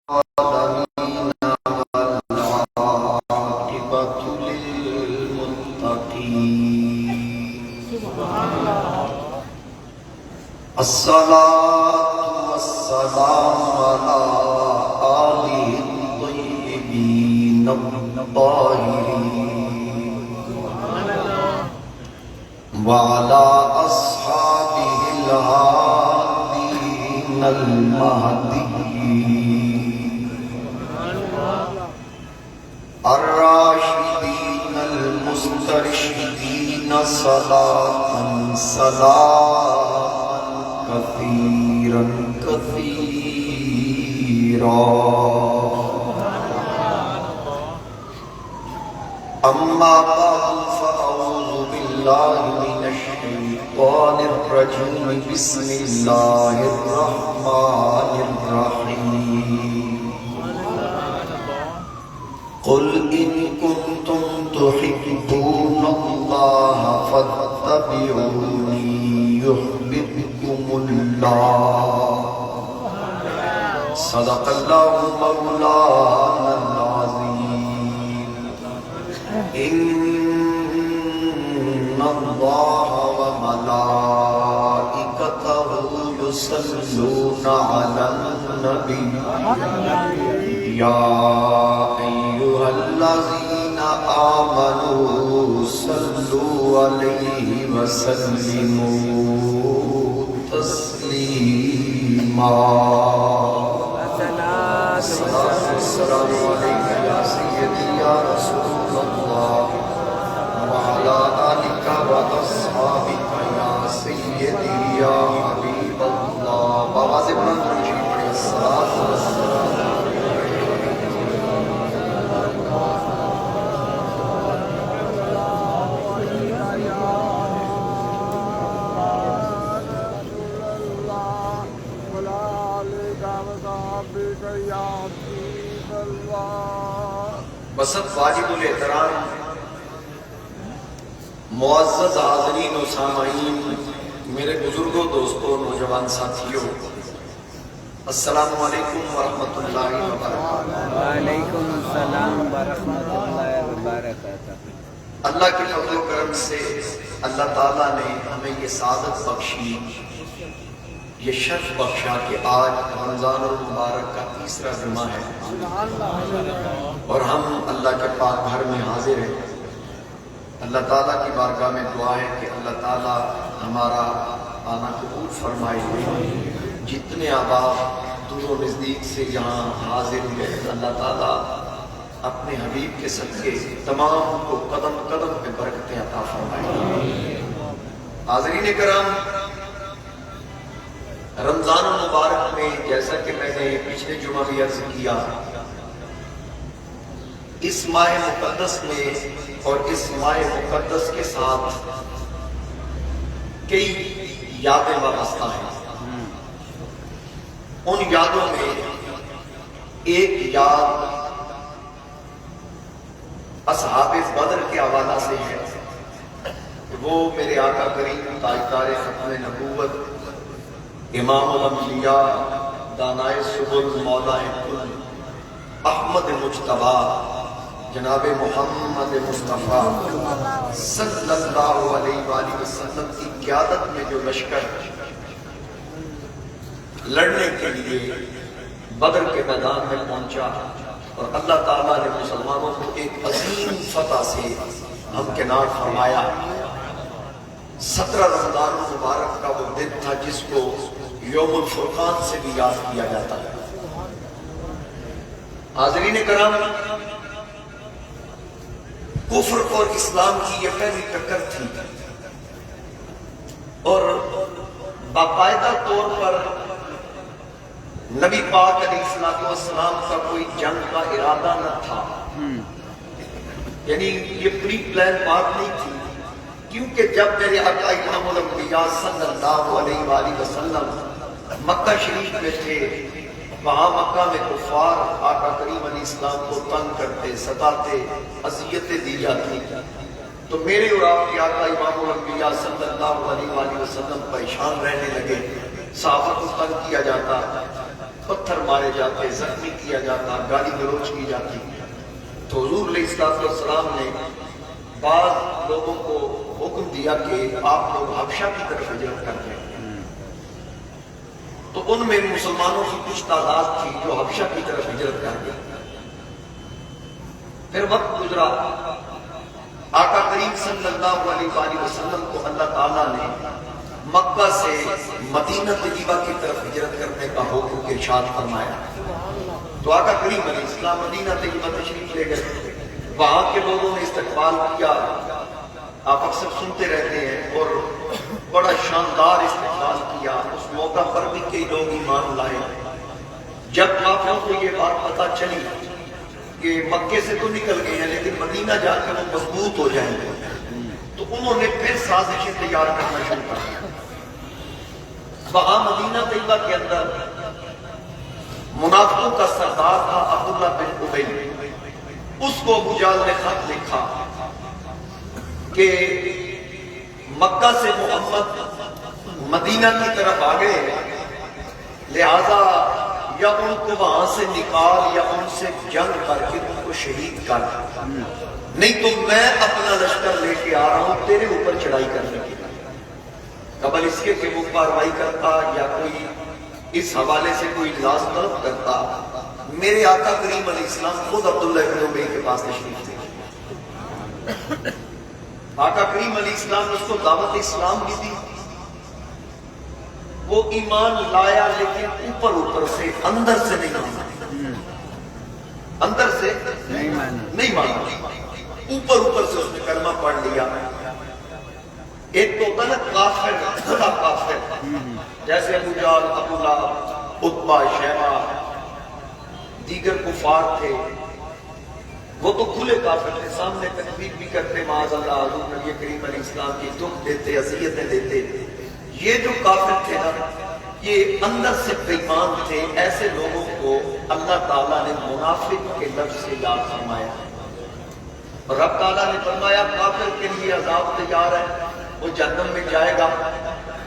العالمين والعاقبة للمتقين. الصلاة والسلام على آله الطيبين الطاهرين وعلى أصحابه الهادين المهديين الراشدين المسترشدين صلاة سلاما كثيرا كثيرا. أما بعد فأعوذ بالله من الشيطان الرجيم. بسم الله الرحمن الرحيم. قل إن كنتم تحبون الله فاتبعوني يحببكم الله. صدق الله مولانا العظيم. إن الله وملائكته يصلون على النبي يا أيها الذين آمنوا صلوا عليه وسلموا تسليما. الصلاة والسلام عليك يا سيدي يا رسول الله وعلى آلك وأصحابك يا سيدي يا حبيب الله. بابا سے بلند رجی پڑھی. الصلاة والسلام بسط واجب الاحترام معزز حاضرین و سامعین، میرے بزرگوں، دوستوں، نوجوان ساتھیوں، السلام علیکم ورحمۃ اللہ وبرکاتہ. وعلیکم السلام ورحمۃ اللہ وبرکاتہ. اللہ کے فضل و کرم سے اللہ تعالیٰ نے ہمیں یہ سعادت بخشی، یہ شرف بخشا کہ آج رمضان المبارک کا تیسرا جمعہ ہے اور ہم اللہ کے پاک گھر میں حاضر ہیں. اللہ تعالیٰ کی بارگاہ میں دعا ہے کہ اللہ تعالیٰ ہمارا آنا قبول فرمائے. جتنے احباب دور و نزدیک سے یہاں حاضر ہوئے اللہ تعالیٰ اپنے حبیب کے صدقے تمام کو قدم قدم پہ برکتیں عطا فرمائے. حاضرین کرام، رمضان المبارک میں جیسا کہ میں نے پچھلے جمعہ بھی عرض کیا، اس ماہ مقدس میں اور اس ماہ مقدس کے ساتھ کئی یادیں وابستہ ہیں. ان یادوں میں ایک یاد اصحاب بدر کے حوالہ سے ہے. وہ میرے آقا کریم تاجدار ختم نبوت، امام الانبیاء، دانائے سبل، مولائے کل، احمد مجتبیٰ، جناب محمد مصطفیٰ صلی اللہ علیہ وآلہ وسلم کی قیادت میں جو لشکر لڑنے کے لیے بدر کے میدان میں پہنچا اور اللہ تعالیٰ نے مسلمانوں کو ایک عظیم فتح سے ہمکنار فرمایا. 17 رمضان المبارک کا وہ دن تھا جس کو یوم الفرقان سے بھی یاد کیا جاتا ہے. حاضرین کرام، کفر اور اسلام کی یہ پہلی ٹکر تھی اور باقاعدہ طور پر نبی پاک علیہ السلام کا کوئی جنگ کا ارادہ نہ تھا. یعنی یہ پری پلان بات نہیں تھی، کیونکہ جب میرے آقا امام الانبیاء صلی اللہ علیہ وآلہ وسلم مکہ شریف میں تھے، وہاں مکہ میں کفار آقا کریم علیہ السلام کو تنگ کرتے، ستاتے، اذیتیں دی جاتی. تو میرے اور آپ کے آقا امام الانبیاء صلی اللہ علیہ وآلہ وسلم پریشان رہنے لگے، صحابہ کو تنگ کیا جاتا. پتھر مارے جاتے، زخمی کیا جاتا، گالی گلوچ کی جاتی. تو حضور علیہ السلام نے بعض لوگوں کو حکم دیا کہ آپ لوگ حبشہ کی طرف ہجرت کر جائیں. تو ان میں مسلمانوں کی کچھ تعداد تھی جو حبشہ کی طرف ہجرت کر گئی. پھر وقت گزرا، آقا کریم صلی اللہ علیہ وآلہ وسلم کو اللہ تعالیٰ نے مکہ سے مدینہ طیبہ کی طرف ہجرت کرنے کا حکم ارشاد فرمایا. تو آقا کریم علیہ السلام مدینہ طیبہ تشریف لے گئے. وہاں کے لوگوں نے استقبال کیا، آپ اکثر سنتے رہتے ہیں، اور بڑا شاندار استقبال کیا. اس موقع پر بھی کئی لوگ ایمان لائے. جب کافروں کو یہ بات پتہ چلی کہ مکے سے تو نکل گئے ہیں لیکن مدینہ جا کے وہ مضبوط ہو جائیں گے، تو انہوں نے پھر سازشیں تیار کرنا شروع کر دیا. وہاں مدینہ طیبہ کے اندر منافقوں کا سردار تھا عبداللہ بن ابی. اس کو ابو جہل نے خط لکھا کہ مکہ سے محمد مدینہ کی طرف آ گئے، لہذا یا ان کو وہاں سے نکال یا ان سے جنگ کر کے ان کو شہید کر، نہیں تو میں اپنا لشکر لے کے آ رہا ہوں تیرے اوپر چڑھائی کرنے کے لیے. قبل اس کے کہ وہ کارروائی کرتا یا کوئی اس حوالے سے کوئی لاز طلب کرتا، میرے آقا کریم علیہ السلام خود عبداللہ بن ابی کے پاس تشریف لے. آقا کریم علیہ السلام نے اس کو دعوت اسلام بھی دی. وہ ایمان لایا لیکن اوپر سے، اندر سے نہیں مانا. اندر سے نہیں مانا، اوپر سے اس نے کلمہ پڑھ لیا. ایک تو ہوتا نا کافر، کھلا کافر، جیسے ابو جہل، ابو لہب، عتبہ، شیبہ، دیگر کفار تھے. وہ تو کھلے کافر تھے، سامنے تکبیر بھی کرتے، معاذ اللہ حضور نبی کریم علیہ السلام کی دکھ دیتے، اذیتیں دیتے. یہ جو کافر تھے نا، یہ اندر سے بے ایمان تھے. ایسے لوگوں کو اللہ تعالیٰ نے منافق کے لفظ سے یاد فرمایا. اور رب تعالیٰ نے فرمایا کافر کے لیے عذاب تیار ہے، وہ جہنم میں جائے گا،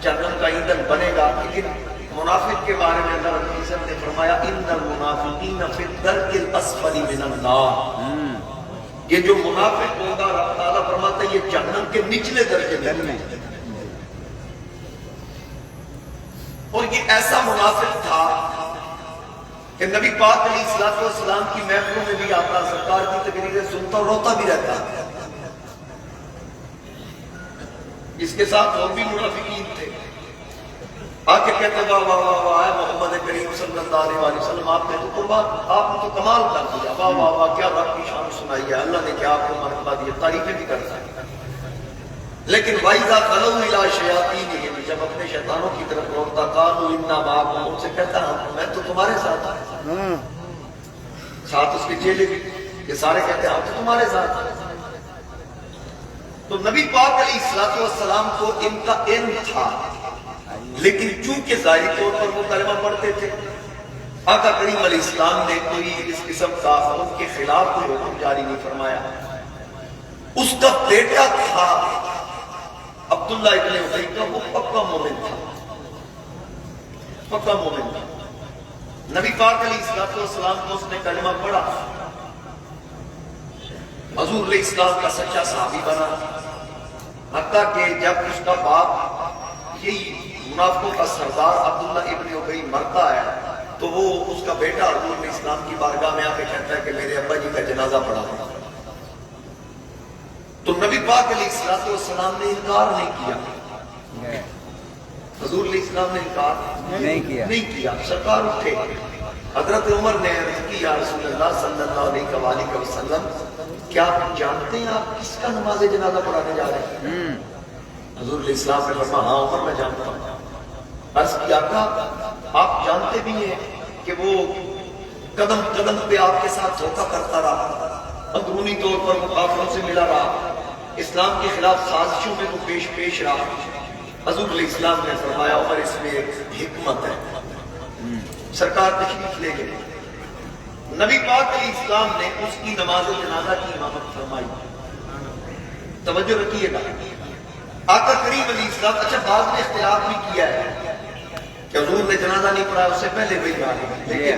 جہنم کا ایندھن بنے گا. لیکن منافق کے بارے میں اللہ رب العزت نے فرمایا ان المنافقین فی الدرک الاسفل من النار. یہ جو منافق ہوگا رب تعالیٰ فرماتا ہے یہ جہنم کے نچلے درجے میں. اور یہ ایسا منافق تھا کہ نبی پاک علیہ السلام کی محفلوں میں بھی آتا، سرکار کی تقریریں سنتا اور روتا بھی رہتا. اس کے ساتھ اور بھی منافقین تھے. آکے کہتے واہ واہ واہ واہ اے محمد کریم صلی اللہ علیہ وسلم، آپ نے تو قربان، آپ نے تو کمال کر دیا، واہ واہ واہ کیا رب کی شان سنائی ہے، اللہ نے کیا آپ کو مرتبہ دیا، تعریفیں بھی کرتا ہے. لیکن وَإِذَا خَلَوْا إِلَىٰ شَيَاطِينِهِمْ، جب اپنے شیطانوں کی طرف لوٹتا، قَالُوا إِنَّا مَعَكُمْ، ان سے کہتا ہوں میں تو تمہارے ساتھ ہوں. ساتھ اس کے چیلے بھی، یہ سارے کہتے ہیں ہم تو تمہارے ساتھ ہیں. تو نبی پاک علیہ السلام کو ان کا علم تھا، لیکن چونکہ ظاہری طور پر وہ کلمہ پڑھتے تھے، آقا کریم علیہ السلام نے کوئی اس قسم کا ان کے خلاف کوئی حکم جاری نہیں فرمایا. اس کا بیٹا تھا عبداللہ ابن ابی کا، وہ پکا مومن تھا، پکا مومن تھا. نبی پاک علیہ السلام کو اس نے کلمہ پڑھا، حضور علیہ السلام کا سچا صحابی بنا. حتیٰ کہ جب اس کا باپ یہی منافقوں کا سردار عبداللہ ابن ابی مرتا ہے تو وہ اس کا بیٹا حضور علیہ السلام کی بارگاہ میں آ کے کہتا ہے کہ میرے ابا جی کا جنازہ پڑھا. تو نبی پاک علیہ السلام نے انکار نہیں کیا، حضور علیہ السلام نے انکار نہیں کیا. سرکار اٹھے، حضرت عمر نے عرض کی یا رسول اللہ صلی اللہ علیہ وآلہ وسلم، کیا آپ جانتے ہیں آپ کس کا نماز جنازہ پڑھانے جا رہے ہیں؟ حضور علیہ السلام نے فرمایا ہاں عمر میں جانتا ہوں. عرض کیا آقا آپ جانتے بھی ہیں کہ وہ قدم قدم پہ آپ کے ساتھ دھوکہ کرتا رہا، اندرونی طور پر وہ کافروں سے ملا رہا، اسلام کے خلاف سازشوں میں وہ پیش رہا. حضور علیہ السلام نے فرمایا عمر اس میں ایک حکمت ہے. سرکار تشریف لے گئے، نبی پاک علیہ السلام نے اس کی نماز جنازہ کی امامت فرمائی. توجہ رکھیے گا، آقا کریم علیہ السلام، اچھا بعض نے اختلاف بھی کیا ہے کہ حضور نے جنازہ نہیں پڑھا اس سے پہلے بھی لیکن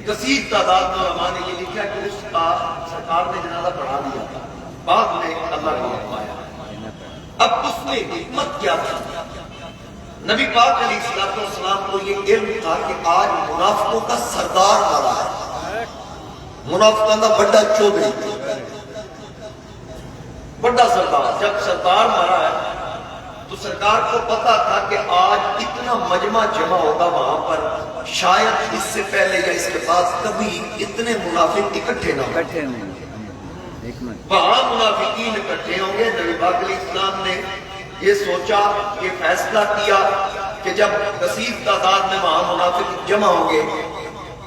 کثیر تعداد میں علماء نے یہ لکھا کہ اس کا سرکار نے جنازہ پڑھا دیا تھا، بعد میں اللہ کا حکم آیا۔ اب اس میں حکمت کیا تھا؟ نبی پاک علیہ الصلوۃ والسلام کو یہ علم تھا کہ آج منافقوں کا سردار مارا ہے، منافقوں کا بڑا چودھری، بڑا سردار۔ جب سردار مارا ہے تو سرکار کو پتا تھا کہ آج اتنا مجمع جمع ہوگا وہاں پر، شاید اس سے پہلے یا اس کے بعد کبھی اتنے منافق اکٹھے نہ ہوں، وہاں منافقین اکٹھے ہوں گے۔ نبی پاک علیہ السلام نے یہ سوچا، یہ فیصلہ کیا کہ جب کثیر تعداد میں وہاں منافق جمع ہوں گے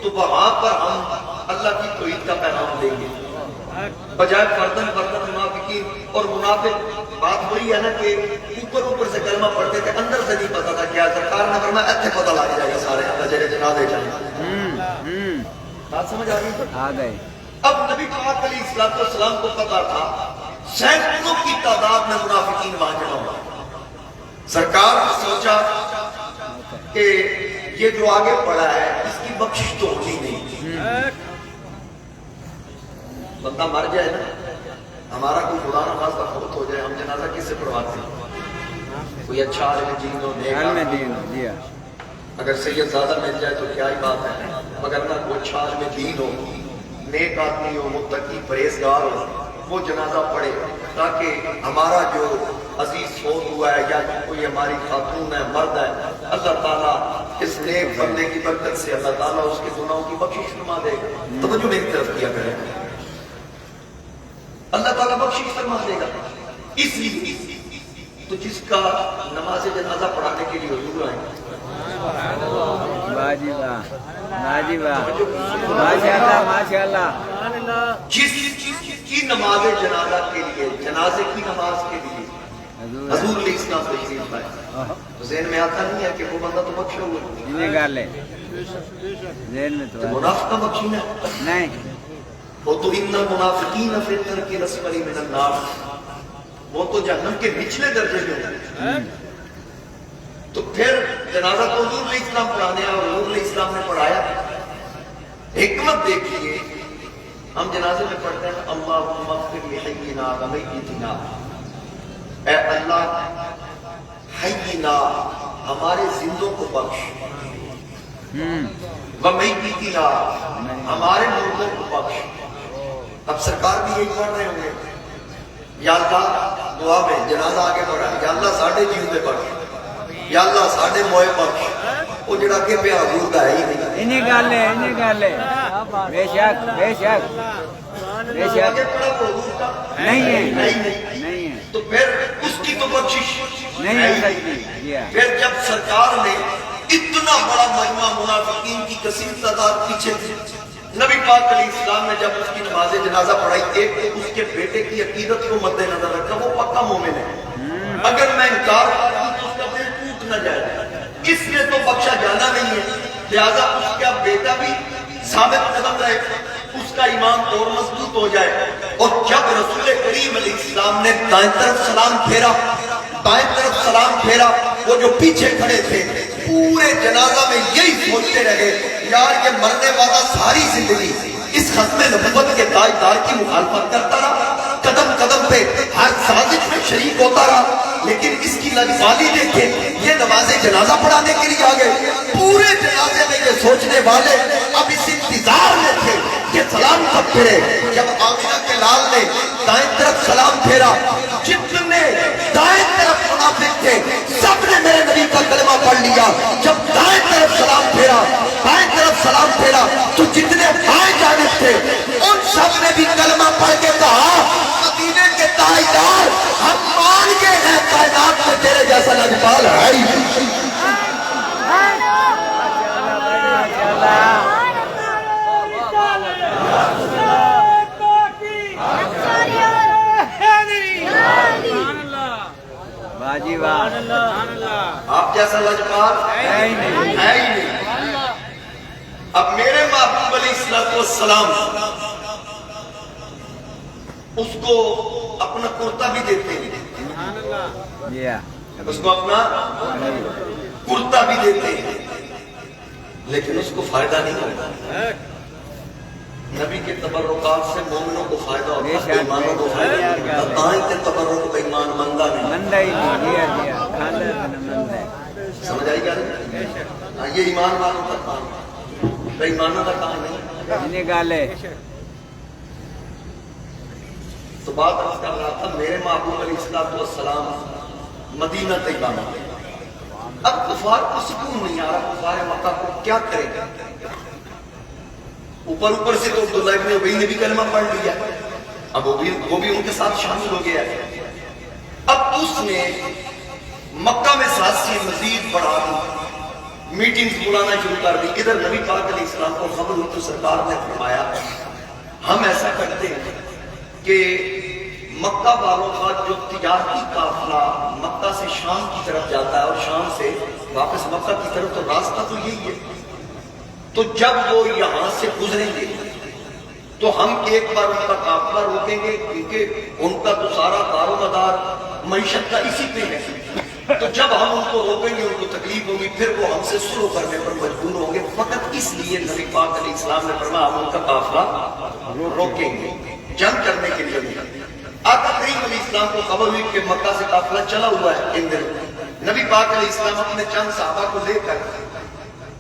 تو وہاں پر ہم اللہ کی توحید کا پیغام دیں گے، بجائے فردن منافقین۔ اور منافق بات وہی ہے نا کہ اوپر سے کلمہ پڑھتے تھے، اندر سے نہیں پتا تھا کیا۔ سرکار نے فرمایا ایتھے پتہ لگ جائے گا سارے اللہ جنازے جائیں۔ بات سمجھ آ گئی؟ آ گئے۔ اب نبی پاک علیہ الصلوۃ والسلام کو پتا تھا سینکڑوں کی تعداد میں منافقین وہاں جمع ہوا۔ سرکار نے سوچا کہ یہ جو آگے پڑا ہے اس کی بخشش تو ہونی نہیں، بندہ مر جائے نا، ہمارا کوئی خدا نہ خواستہ فوت ہو جائے، ہم جنازہ کس سے پڑھواتے ہیں؟ کوئی اچھا عالم دین ہو، نیک ہو، اگر سید زیادہ مل جائے تو کیا ہی بات ہے، مگر نہ کوئی اچھا عالم دین ہو، نیک آدمی ہو، متقی پرہیزگار ہو، وہ جنازہ پڑھے تاکہ ہمارا جو عزیز فوت ہوا ہے یا کوئی ہماری خاتون ہے، مرد ہے، اللہ تعالیٰ اس نیک بندے کی برکت سے اللہ تعالیٰ اس کے گناہوں کی بخشش فرما دے گا۔ توجہ میری طرف کیا کرے، اللہ تعالیٰ بخشش فرما دے گا۔ اس لیے تو جس کا نماز جنازہ پڑھانے کے لیے حضور آئے، جس کی نماز جنازہ کے لیے، جنازے کی نماز کے لیے حضور علیہ السلام تشریف لائے، تو ذہن میں آتا نہیں ہے کہ وہ بندہ تو بخشا ہوا ہے، منافق کا بخشینا ہے نہیں، وہ تو ان المنافقین فی الدرک الاسفل من النار، وہ تو جہنم کے نچلے درجے میں ہیں۔ تو پھر جنازہ تو حضور علیہ السلام پڑھانے اور حضور علیہ السلام نے پڑھایا۔ حکمت دیکھیے، ہم جنازے میں پڑھتے ہیں اللہم اغفر لحینا ومیتنا، اے اللہ حینا ہمارے زندوں کو بخش، ومیتنا ہمارے مردوں کو بخش۔ اب سرکار بھی یہی پڑھ رہے ہوں گے، یا اللہ دعا میں جنازہ آگے بڑھا، یا اللہ ساڑھے جیوندے بخش، یا اللہ ساڑھے موئے بخش۔ وہ جڑا کہ پہ حضور دا ہے ہی نہیں، انہیں گالے بے شک بے شک بے شک نہیں ہے، تو پھر اس کی تو بخشش نہیں ہو سکتی۔ پھر جب سرکار نے اتنا بڑا مجمع منافقین کی کثیر تعداد پیچھے تھی، نبی پاک علیہ السلام نے جب اس کی نماز جنازہ پڑھائی، ایک تو اس کے بیٹے کی عقیدت کو مد نظر رکھا، وہ پکا مومن ہے، اگر میں انکار کروں تو اس کا دل ٹوٹ نہ جائے، اس نے تو بخشا جانا نہیں ہے، لہذا اس کا بیٹا بھی ثابت قدم رہے، اس کا ایمان اور مضبوط ہو جائے۔ اور جب رسول کریم علیہ السلام نے دائیں طرف سلام پھیرا، بائیں طرف سلام پھیرا، وہ جو پیچھے کھڑے تھے پورے جنازہ میں یہی سوچتے رہے، یار یہ مرنے والا ساری زندگی اس ختم نبوت کے تاجدار کی مخالفت کرتا رہا، قدم قدم پہ ہر سازش میں شریک ہوتا رہا، لیکن اس کی لگزالی دیکھے یہ نماز جنازہ پڑھانے کے لیے آگئے۔ پورے جنازے میں یہ سوچنے والے اب اس انتظار میں تھے کہ سلام کب پھیرے۔ جب آمینہ کے لال نے دائیں طرف سلام پھیرا، جتنے دائیں طرف منافق تھے سب نے میرے نبی کا کلمہ پڑھ لیا۔ جب دائیں طرف سلام پھیرا، بائیں طرف سلام پھیرا، تو جتنے بائیں جانب تھے ان سب نے بھی کلمہ پڑھ کے کہا مدینے کے تاجدار ہم مان گئے ہیں، کائنات میں تیرے جیسا لجپال ہے ہی نہیں۔ آپ جیسا لجپال ہے ہی نہیں۔ اب میرے محبوب علیہ السلام اس کو اپنا کرتا بھی دیتے ہیں، اس کو اپنا کرتا بھی دیتے ہیں، لیکن اس کو فائدہ نہیں ہوگا. نبی کے تبرکات سے مومنوں کو فائدہ ہوتا ہے, بےایمانوں کو فائدہ نہیں ہوتا. تائیں کے تبرک بے ایمان مندہ نہیں. مندہ ہی نہیں دیا دیا کھانا مندہ ہے. سمجھ آئی گا؟ یہ ایمان والوں کا کام ہے, بے ایمانوں کا کام نہیں. انہیں گالے تو بات عرض کر رہا تھا, میرے محبوب علیہ السلام مدینہ طیبہ میں. اب کفار کو سکون نہیں آ رہا, کفار مکہ کو کیا کرے گا. اوپر سے تو عبداللہ ابن ابی نے بھی کلمہ پڑھ لیا, اب وہ بھی ان کے ساتھ شامل ہو گیا ہے. اب اس نے مکہ میں سازشیں مزید بڑھا دی, میٹنگز بلانا شروع کر دی. ادھر نبی پاک علیہ السلام کو خبر ہوئی تو سرکار نے فرمایا ہم ایسا کرتے ہیں کہ مکہ والوں کا جو تجارتی قافلہ مکہ سے شام کی طرف جاتا ہے اور شام سے واپس مکہ کی طرف, تو راستہ تو یہی ہے. تو جب وہ یہاں سے گزریں گے تو ہم ایک بار ان کا قافلہ روکیں گے, کیونکہ ان کا تو سارا کار و مدار معیشت کا اسی پہ ہے. تو جب ہم ان کو روکیں گے ان کو تکلیف ہوگی, پھر وہ ہم سے سلو کرنے پر مجبور ہوں گے. فقط اس لیے نبی پاک علیہ السلام نے فرمایا ہم ان کا قافلہ روکیں گے, جنگ کرنے کے لیے نہیں. آقا کریم علیہ السلام کو خبر ہوئی کہ مکہ سے قافلہ چلا ہوا ہے ان دنوں. نبی پاک علیہ السلام اپنے چند صحابہ کو لے کر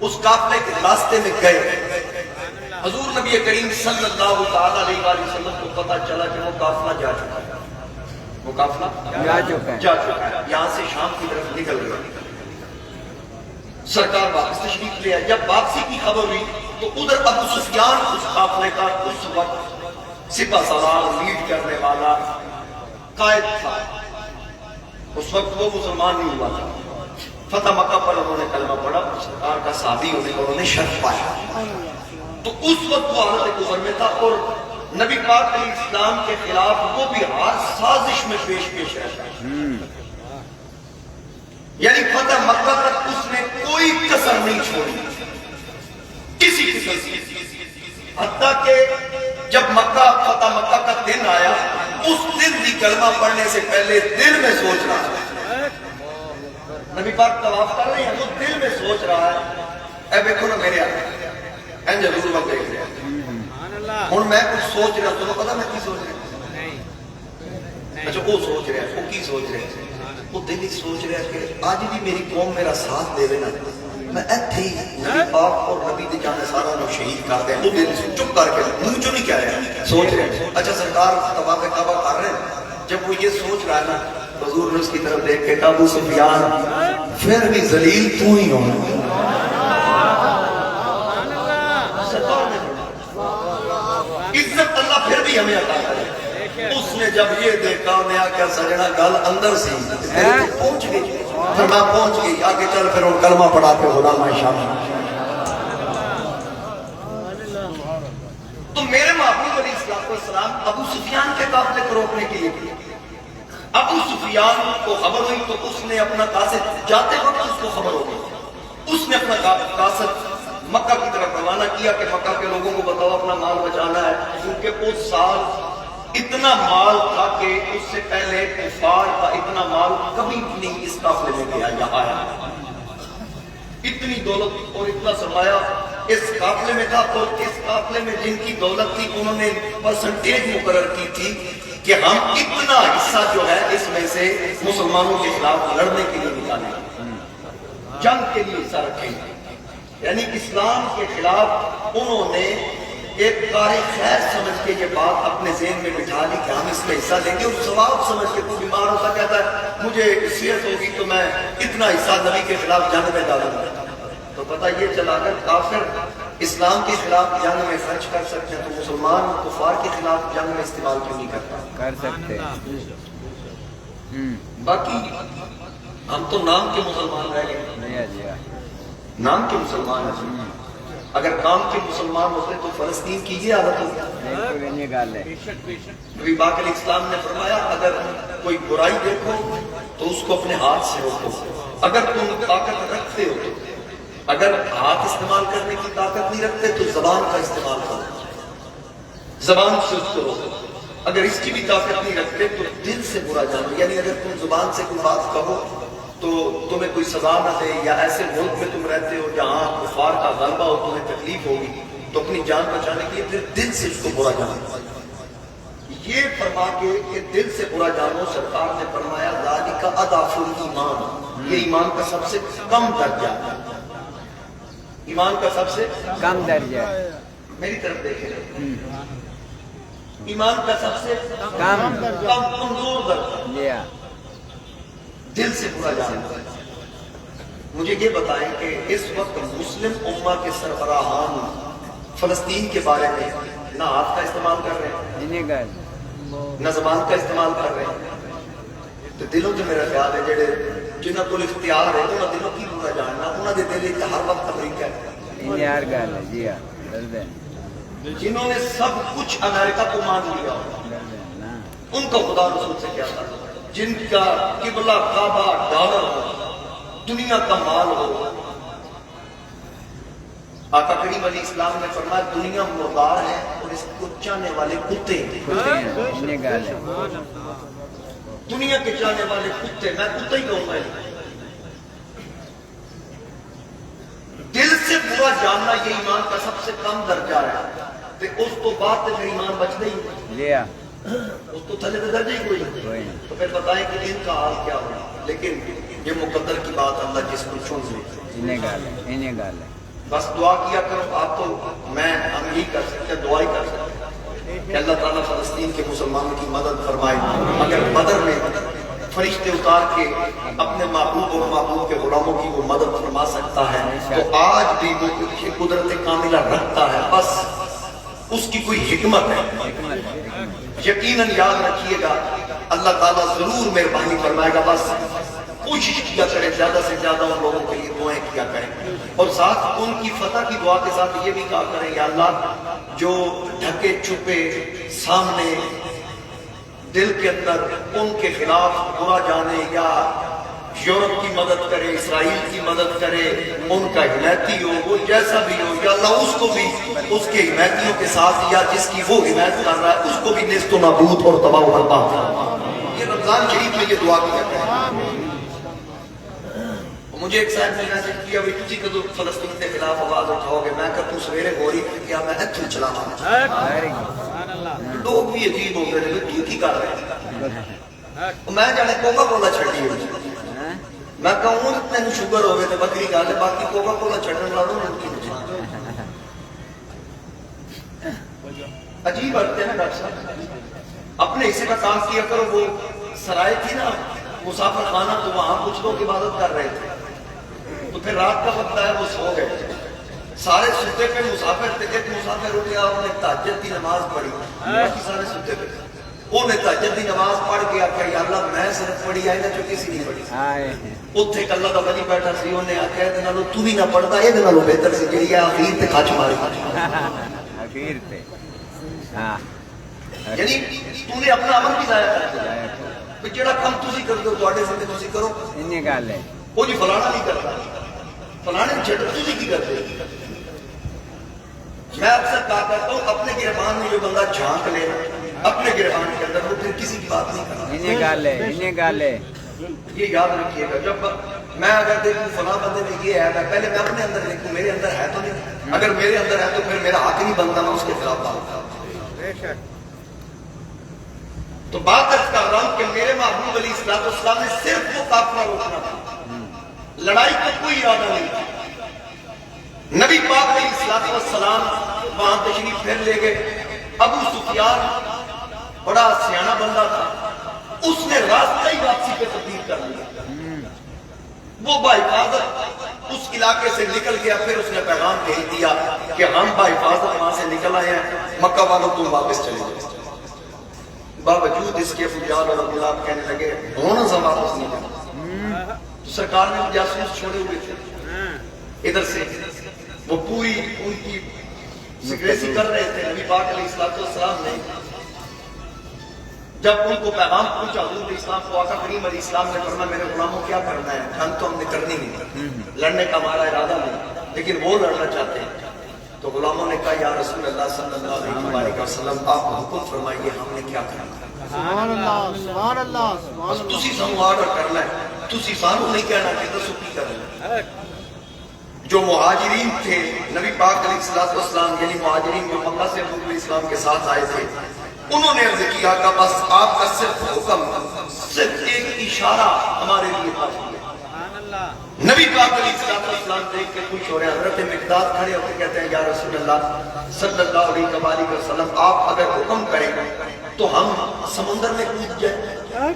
اس قافلے کے راستے میں گئے. حضور نبی کریم صلی اللہ تعالی علیہ وآلہ وسلم کو پتہ چلا کہ وہ قافلہ جا چکا ہے, وہ قافلہ جا چکا ہے, یہاں سے شام کی طرف نکل گیا. سرکار واپس تشریف لے آئے. جب واپسی کی خبر ہوئی تو ادھر ابو سفیان اس قافلے کا اس وقت سپہ سالار لیڈ کرنے والا قائد تھا. اس وقت وہ مسلمان نہیں ہوا تھا. فتح مکہ پر انہوں نے کلمہ پڑھا, سرکار کا صحابی ہونے پر انہوں نے شرف پایا. تو اس وقت وہ حالت کفر میں تھا اور نبی پاک علیہ السلام کے خلاف وہ بھی ہر سازش میں پیش رہتا ہے. یعنی فتح مکہ تک اس نے کوئی کسر نہیں چھوڑی کسی قسم کی. حتیٰ کہ جب فتح مکہ کا دن آیا, اس دن بھی کلمہ پڑھنے سے پہلے دل میں سوچ رہا ہے, نبی پاک طواف کر رہے ہیں, وہ دل میں سوچ رہا ہے اے دیکھو نا میرے آگے این ضرور وقت دیکھ رہے ہیں. ہوں میں کچھ سوچ رہا, تمہیں پتا میں کی سوچ رہا ہوں؟ اچھا وہ سوچ رہا ہے, وہ کی سوچ رہے ہیں؟ وہ دل ہی سوچ رہا ہے کہ آج بھی میری قوم میرا ساتھ دے نا, میں ایتھے ہی نبی پاک اور نبی دے جانے سارا انہوں شہید کر دیں. وہ دل چپ کر کے منہ چوں نہیں کہہ رہے ہیں, سوچ رہے ہیں. اچھا سرکار طواف کعبہ کر رہے ہیں, جب وہ یہ سوچ رہا ہے نا, حضور نے اس کی طرف دیکھ کے کہا ابو سفیان پھر بھی ذلیل تو ہی ہونا. عزت اللہ پھر بھی ہمیں عطا کرے. اس نے جب یہ دیکھا نیا کیا سجنا گل اندر سے پہنچ گئی, پھر میں پہنچ گئی, آگے چل پھر وہ کلمہ پڑھا کے غلام شام. تو میرے محبوب علیہ السلام ابو سفیان کے قافلے کو روکنے کے لیے کیا. ابو سفیان کو خبر ہوئی تو اس نے اپنا قاصد, جاتے وقت اس کو خبر ہو گئی, اس نے اپنا قاصد مکہ کی طرف روانہ کیا کہ مکہ کے لوگوں کو بتاؤ اپنا مال بچانا ہے, کیونکہ اس سال اتنا مال تھا کہ اس سے پہلے کفار کا اتنا مال کبھی نہیں اس قافلے میں گیا یا آیا. اتنی دولت اور اتنا سرمایہ اس قافلے میں تھا, اور اس قافلے میں جن کی دولت تھی انہوں نے پرسنٹیج مقرر کی تھی کہ ہم اتنا حصہ جو ہے اس میں سے مسلمانوں کے خلاف لڑنے کے لیے نکالیں, جنگ کے لیے حصہ رکھیں. یعنی اسلام کے خلاف انہوں نے ایک کار خیر سمجھ کے یہ بات اپنے ذہن میں بٹھا لی کہ ہم اس میں حصہ لیں گے. اور ثواب سمجھ کے کوئی بیمار ہوتا کہتا ہے مجھے صحت ہوگی تو میں اتنا حصہ نبی کے خلاف جنگ میں ڈالوں گا. تو پتہ یہ چلا کر کافر اسلام کے خلاف جنگ میں خرچ کر سکتے ہیں, تو مسلمان کفار کے خلاف جنگ میں استعمال کیوں نہیں کرتا؟ کر سکتے. باقی ہم تو نام کے مسلمان رہ گئے, نام کے مسلمان ہیں. اگر کام کے مسلمان ہوتے تو فلسطین کی یہ حالت ہوتی. نبی پاک علیہ السلام نے فرمایا اگر کوئی برائی دیکھو تو اس کو اپنے ہاتھ سے روکو. اگر تم طاقت رکھتے ہو تو, اگر ہاتھ استعمال کرنے کی طاقت نہیں رکھتے تو زبان کا استعمال کرو, زبان سے اس کو روکو. اگر اس کی بھی طاقت نہیں رکھتے تو دل سے برا جانو. یعنی اگر تم زبان سے کوئی بات کہو تو تمہیں کوئی سزا نہ دے، یا ایسے ملک میں تم رہتے ہو جہاں کفار کا غلبہ ہو، تمہیں تکلیف ہوگی، تو اپنی جان بچانے کے لیے پھر دل سے اس کو برا جانو۔ یہ فرما کے کہ دل سے برا جانو، سرکار نے فرمایا ذالک اضعف الایمان، یہ ایمان کا سب سے کم درجہ ہے، ایمان کا سب سے کم درجہ ہے۔ میری طرف دیکھیں، ایمان کا سب سے کم کمزور درجہ، جی ہاں، دل سے برا جاننا۔ مجھے یہ بتائیں کہ اس وقت مسلم امہ کے سربراہان فلسطین کے بارے میں نہ ہاتھ کا استعمال کر رہے ہیں، انہیں گل نہ زبان کا استعمال کر رہے ہیں، تو دلوں سے میرا خیال ہے جڑے جنہاں کو اختیار ہے انہاں دلوں کی برا جاننا، انہاں دے دل وچ ہر وقت امریکہ ہے، انہیں ہر گل ہے، جی ہاں، درد ہے، جنہوں نے سب کچھ امریکہ کو مان لیا ہو، درد ہے نا، ان کا خدا رسول سے کیا تھا، جن کا قبلہ کعبہ ڈالر ہو، دنیا کا مال ہو۔ آقا کریم علیہ السلام نے فرمایا دنیا مردار ہے اور اس کو چاہنے والے کتے ہیں، کتے ہیں، انہیں گل ہے، دنیا کے چاہنے والے کتے، میں کتا ہی کہوں گا۔ دل سے برا جاننا یہ ایمان کا سب سے کم درجہ ہے، تو اس تو بعد پھر ایمان بچتا ہی نہیں، جی ہاں، اس تو تھلے تو درجہ ہی کوئی نہیں۔ کوئی نہیں، تو پھر بتائیں کہ ان کا حال کیا ہوگا، لیکن یہ مقدر کی بات، اللہ جس کو چن لے۔ انہیں گل ہے، انہیں گل ہے، بس دعا کیا کرو، آپ تو میں ہم یہی کر سکتے ہیں، دعا ہی کر سکتے ہیں کہ اللہ تعالیٰ فلسطین کے مسلمانوں کی مدد فرمائے۔ اگر بدر میں فرشتے اتار کے اپنے محبوب اور محبوب کے غلاموں کی وہ مدد فرما سکتا ہے تو آج بھی وہ قدرت کاملہ رکھتا ہے، بس اس کی کوئی حکمت ہے۔ حکمت ہے، حکمت، یقیناً یاد رکھیے گا اللہ تعالیٰ ضرور مہربانی فرمائے گا، بس کوشش کیا کریں زیادہ سے زیادہ ان لوگوں کے لیے دعائیں کیا کریں، اور ساتھ ان کی فتح کی دعا کے ساتھ یہ بھی کہا کریں یا اللہ جو ڈھکے چھپے سامنے دل کے اندر ان کے خلاف برا جانے یا یورپ کی مدد کرے، اسرائیل کی مدد کرے، ان کا حمایتی ہو، وہ جیسا بھی ہو، یا اللہ اس کو بھی اس کے حمایتیوں کے ساتھ یا جس کی وہ حمایت کر رہا ہے اس کو بھی نیست و نابود اور تباہ و برباد۔ یہ رمضان شریف میں یہ دعا کیا ہے۔ مجھے ایک صاحب نے میسج کیا بھی تجھی کدو فلسطین کے خلاف آواز اٹھاؤ گے، میں کہ تو سویرے گوری کیا میں اتھل چلا ویری گڈ، لوگ بھی عجیب ہو گئے ہیں تو کی کر رہے ہیں، میں جانے کوکا کولا چھڑی ہوئی، ہاں، میں کہوں تین شوگر ہوئے تو بکری گل ہے، باقی کوکا کولا چھڑنے والوں نے کی عجیب کرتے ہیں ڈاکٹر صاحب، اپنے حصے کا کام کیا کرو۔ وہ سرائے تھی نا مسافر خانہ، تو وہاں کچھ لوگ عبادت کر رہے تھے، تو پھر رات کا وقت آیا وہ سو گئے، سارے ستے پہ مسافر تھے، ایک مسافر اٹھ گیا، انہوں نے تہجد کی نماز پڑھی، باقی سارے ستے پہ، انہوں نے تہجد کی نماز پڑھ کے آخیا یا اللہ میں صرف پڑھی آئی نہ جو کسی نہیں پڑھی، آئے اتنے ایک اللہ کا ولی بیٹھا سی، انہوں نے آخیا یہ نالوں تو بھی نہ پڑھتا، یہ نالوں بہتر سی جڑی ہے آخیر تے کھچ ماری، اخیر پہ، ہاں، یعنی تو نے اپنا عمل بھی ضائع کر دیا، جڑا کم تسی کر دو تواڈے سے تسی کرو، انہیں گل ہے، وہ جی فلانا نہیں کرتا، فلانے چھٹ تسی کی کرتے۔ میں اکثر کہا کرتا ہوں اپنے گربان میں جو بندہ جھانک لے اپنے گربان کے اندر وہ پھر کسی کی بات نہیں کرتا۔ انہیں گل ہے، انہیں گل ہے، یہ یاد رکھیے گا، جب میں اگر دیکھوں فلاں بندے میں یہ ہے پہلے میں اپنے اندر دیکھوں میرے اندر ہے تو نہیں، اگر میرے اندر ہے تو پھر میرا حق نہیں بنتا میں اس کے خلاف بات کرتا۔ تو بات کر رہا ہوں کہ میرے محبوب علیہ السلام نے صرف وہ کافرہ روکنا تھا، لڑائی کا کوئی ارادہ نہیں تھا۔ نبی پاک علیہ السلام وہاں تشریف پھیر لے گئے، ابو سفیان بڑا سیانہ بندہ تھا، اس نے راستہ ہی واپسی پہ تبدیل کر لیا، وہ بحفاظت اس علاقے سے نکل گیا، پھر اس نے پیغام بھیج دیا کہ ہم بحفاظت وہاں سے نکل آئے ہیں، مکہ والوں تم واپس چلے جائے۔ باوجود اس کے فجال اور ابوالاب کہنے لگے ہونا سا واپس نہیں جانا، تو سرکار نے جاسوس چھوڑے ہوئے تھے ادھر سے، وہ پوری ان کی سیکریسی کر رہے تھے۔ نبی پاک علیہ السلام نے جب ان کو پیغام پہنچا حضور علیہ السلام کو، آقا کریم علیہ السلام نے فرمایا میرے غلاموں کیا کرنا ہے، جنگ تو ہم نے کرنی نہیں، لڑنے کا ہمارا ارادہ نہیں، لیکن وہ لڑنا چاہتے ہیں۔ تو غلاموں نے کہا یا رسول اللہ صلی اللہ علیہ وسلم آپ حکم فرمائیے ہم نے کیا کرنا ہے، سبحان اللہ، سبحان اللہ، سبحان بس اللہ، تسی سانو آرڈر کرنا ہے۔ تسی سانو نہیں کہنا کہ دسو کی کرنا. جو مہاجرین تھے نبی پاک علیہ السلام یعنی مہاجرین جو مکہ سے حضور علیہ السلام کے ساتھ آئے تھے, انہوں نے عرض کیا کہ بس آپ کا صرف حکم, صرف ایک اشارہ ہمارے لیے کافی ہے. نبی پاک علیہ السلام دیکھ کے خوش ہو رہے ہیں. حضرت مقداد کھڑے ہو کے کہتے ہیں یا رسول اللہ صلی اللہ علیہ وسلم, آپ اگر حکم کریں تو ہم سمندر میں کود جائیں.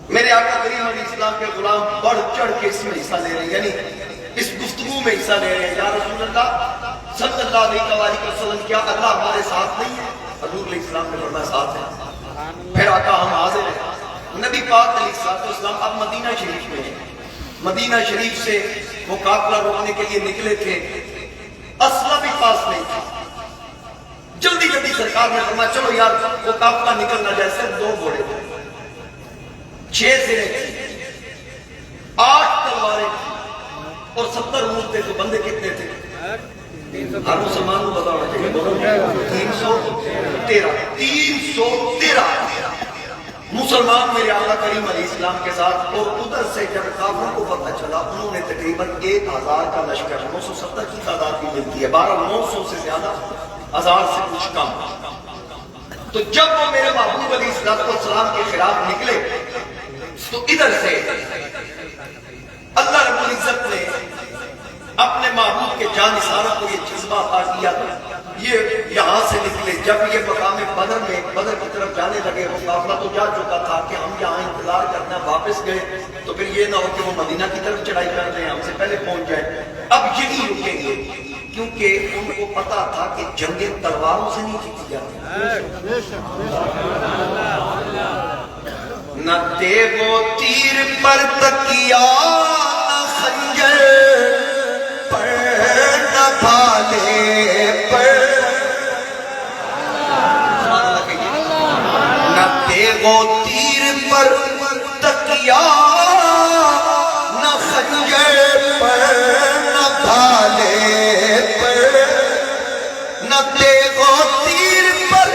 میرے آقا کریم علیہ السلام کے غلام بڑھ چڑھ کے اس میں حصہ لے رہے ہیں, یعنی اس گفتگو میں حصہ لے رہے ہیں. یا رسول اللہ صلی اللہ علیہ وسلم, کیا اللہ ہمارے ساتھ نہیں ہے؟ حضور علیہ السلام نے فرمایا ساتھ ہے. پھر آقا ہم حاضر ہیں. نبی پاک علیہ السلام اب مدینہ شریف میں ہیں. مدینہ شریف سے وہ قافلہ روکنے کے لیے نکلے تھے, اسلحہ بھی پاس نہیں تھا. جلدی جلدی سرکار نے فرمایا چلو یار وہ قافلہ نکل نہ جائے. صرف 2 گھوڑے تھے, 6 زریں تھی, 8 تلواریں تھی اور 70 اونٹ تھے. تو بندے کتنے تھے؟ ہر مسلمان کو بتانا چاہیے 313 مسلمان میرے آقا کریم علیہ السلام کے ساتھ. اور ادھر سے جب کافروں کو پتہ چلا, انہوں نے تقریباً 1000 کا لشکر, 970 کی تعداد بھی ملتی ہے, 1200 سے زیادہ, 1000 سے کچھ کم. تو جب وہ میرے محبوب علیہ السلام کے خلاف نکلے تو ادھر سے اللہ رب العزت نے اپنے محبوب کے جانثاروں کو یہ جذبہ عطا کیا. یہ یہاں سے نکلے, جب یہ مقام بدر میں بدر کی طرف جانے لگے, وہ قافلہ تو جا چکا تھا کہ ہم یہاں انتظار کرنا, واپس گئے تو پھر یہ نہ ہو کہ وہ مدینہ کی طرف چڑھائی کر دیں, ہم سے پہلے پہنچ جائیں. اب یہی رکیں گے کیونکہ ان کو پتا تھا کہ جنگیں تلواروں سے نہیں جیتی جاتی. نہ تیغ و تیر پر تکیا, نہ خنجر پر, نہ بھالے پر, نہ تیغ و تیر پر تکیا, نہ خنجر پر, نہ بھالے پر, نہ تیغ و تیر پر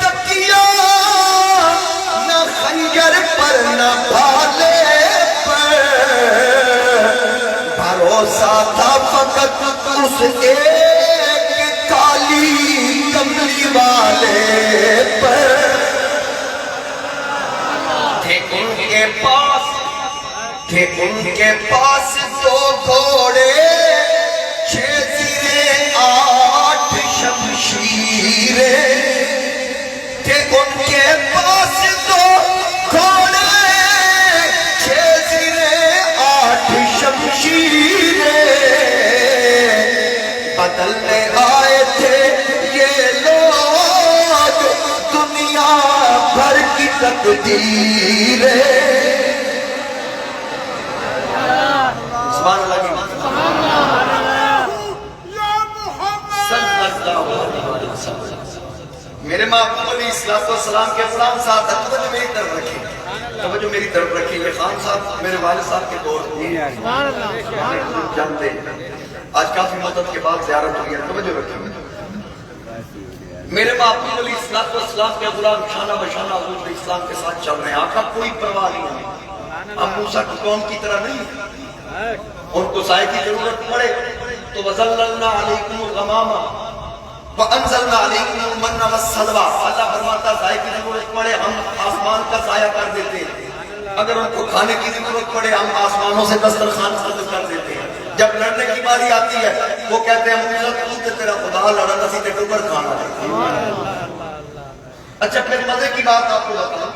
تکیا, نہ خنجر پر, نہ بھالے پر. بھروسہ تھا فقط اس ایک کالی کملی والے پر. تھے ان کے پاس 2 گھوڑے, 6 زریں 8 شمشیریں. تھے ان کے پاس 2 گھوڑے, 6 زریں 8 شمشیریں. بدلنے آئے تھے یہ لوگ دنیا بھر کی تقدیریں. سبحان اللہ کی میرے محبوب علیہ السلام کے غلام صاحب توجہ میری طرف رکھیں, توجہ میری طرف رکھیں. یہ خان صاحب میرے والد صاحب کے دور جانتے ہیں, آج کافی مدت کے بعد زیارت ہوئی ہے, توجہ رکھیں. میرے محبوب علیہ السلام کے غلام شانہ بشانہ حضور علیہ السلام کے ساتھ چل رہے ہیں. آقا کوئی پرواہ نہیں ہے, ہم موسیٰ کی قوم کی طرح نہیں. ان کو سائے کی ضرورت پڑے تو وَظَلَّلْنَا عَلَيْكُمُ الْغَمَامَ وَأَنزَلْنَا عَلَيْكُمُ الْمَنَّ وَالسَّلْوَىٰ. اللہ فرماتا سائے کی ضرورت پڑے ہم آسمان کا سایہ کر دیتے ہیں, اگر ان کو کھانے کی ضرورت پڑے ہم آسمانوں سے دسترخوان سازی کر دیتے ہیں. جب لڑنے کی باری آتی ہے وہ کہتے ہیں موسیٰ تو تیرا خدا لڑا نسی تے ڈوبر کھانا ہے. اچھا پھر مزے کی بات آپ کو بتاؤں,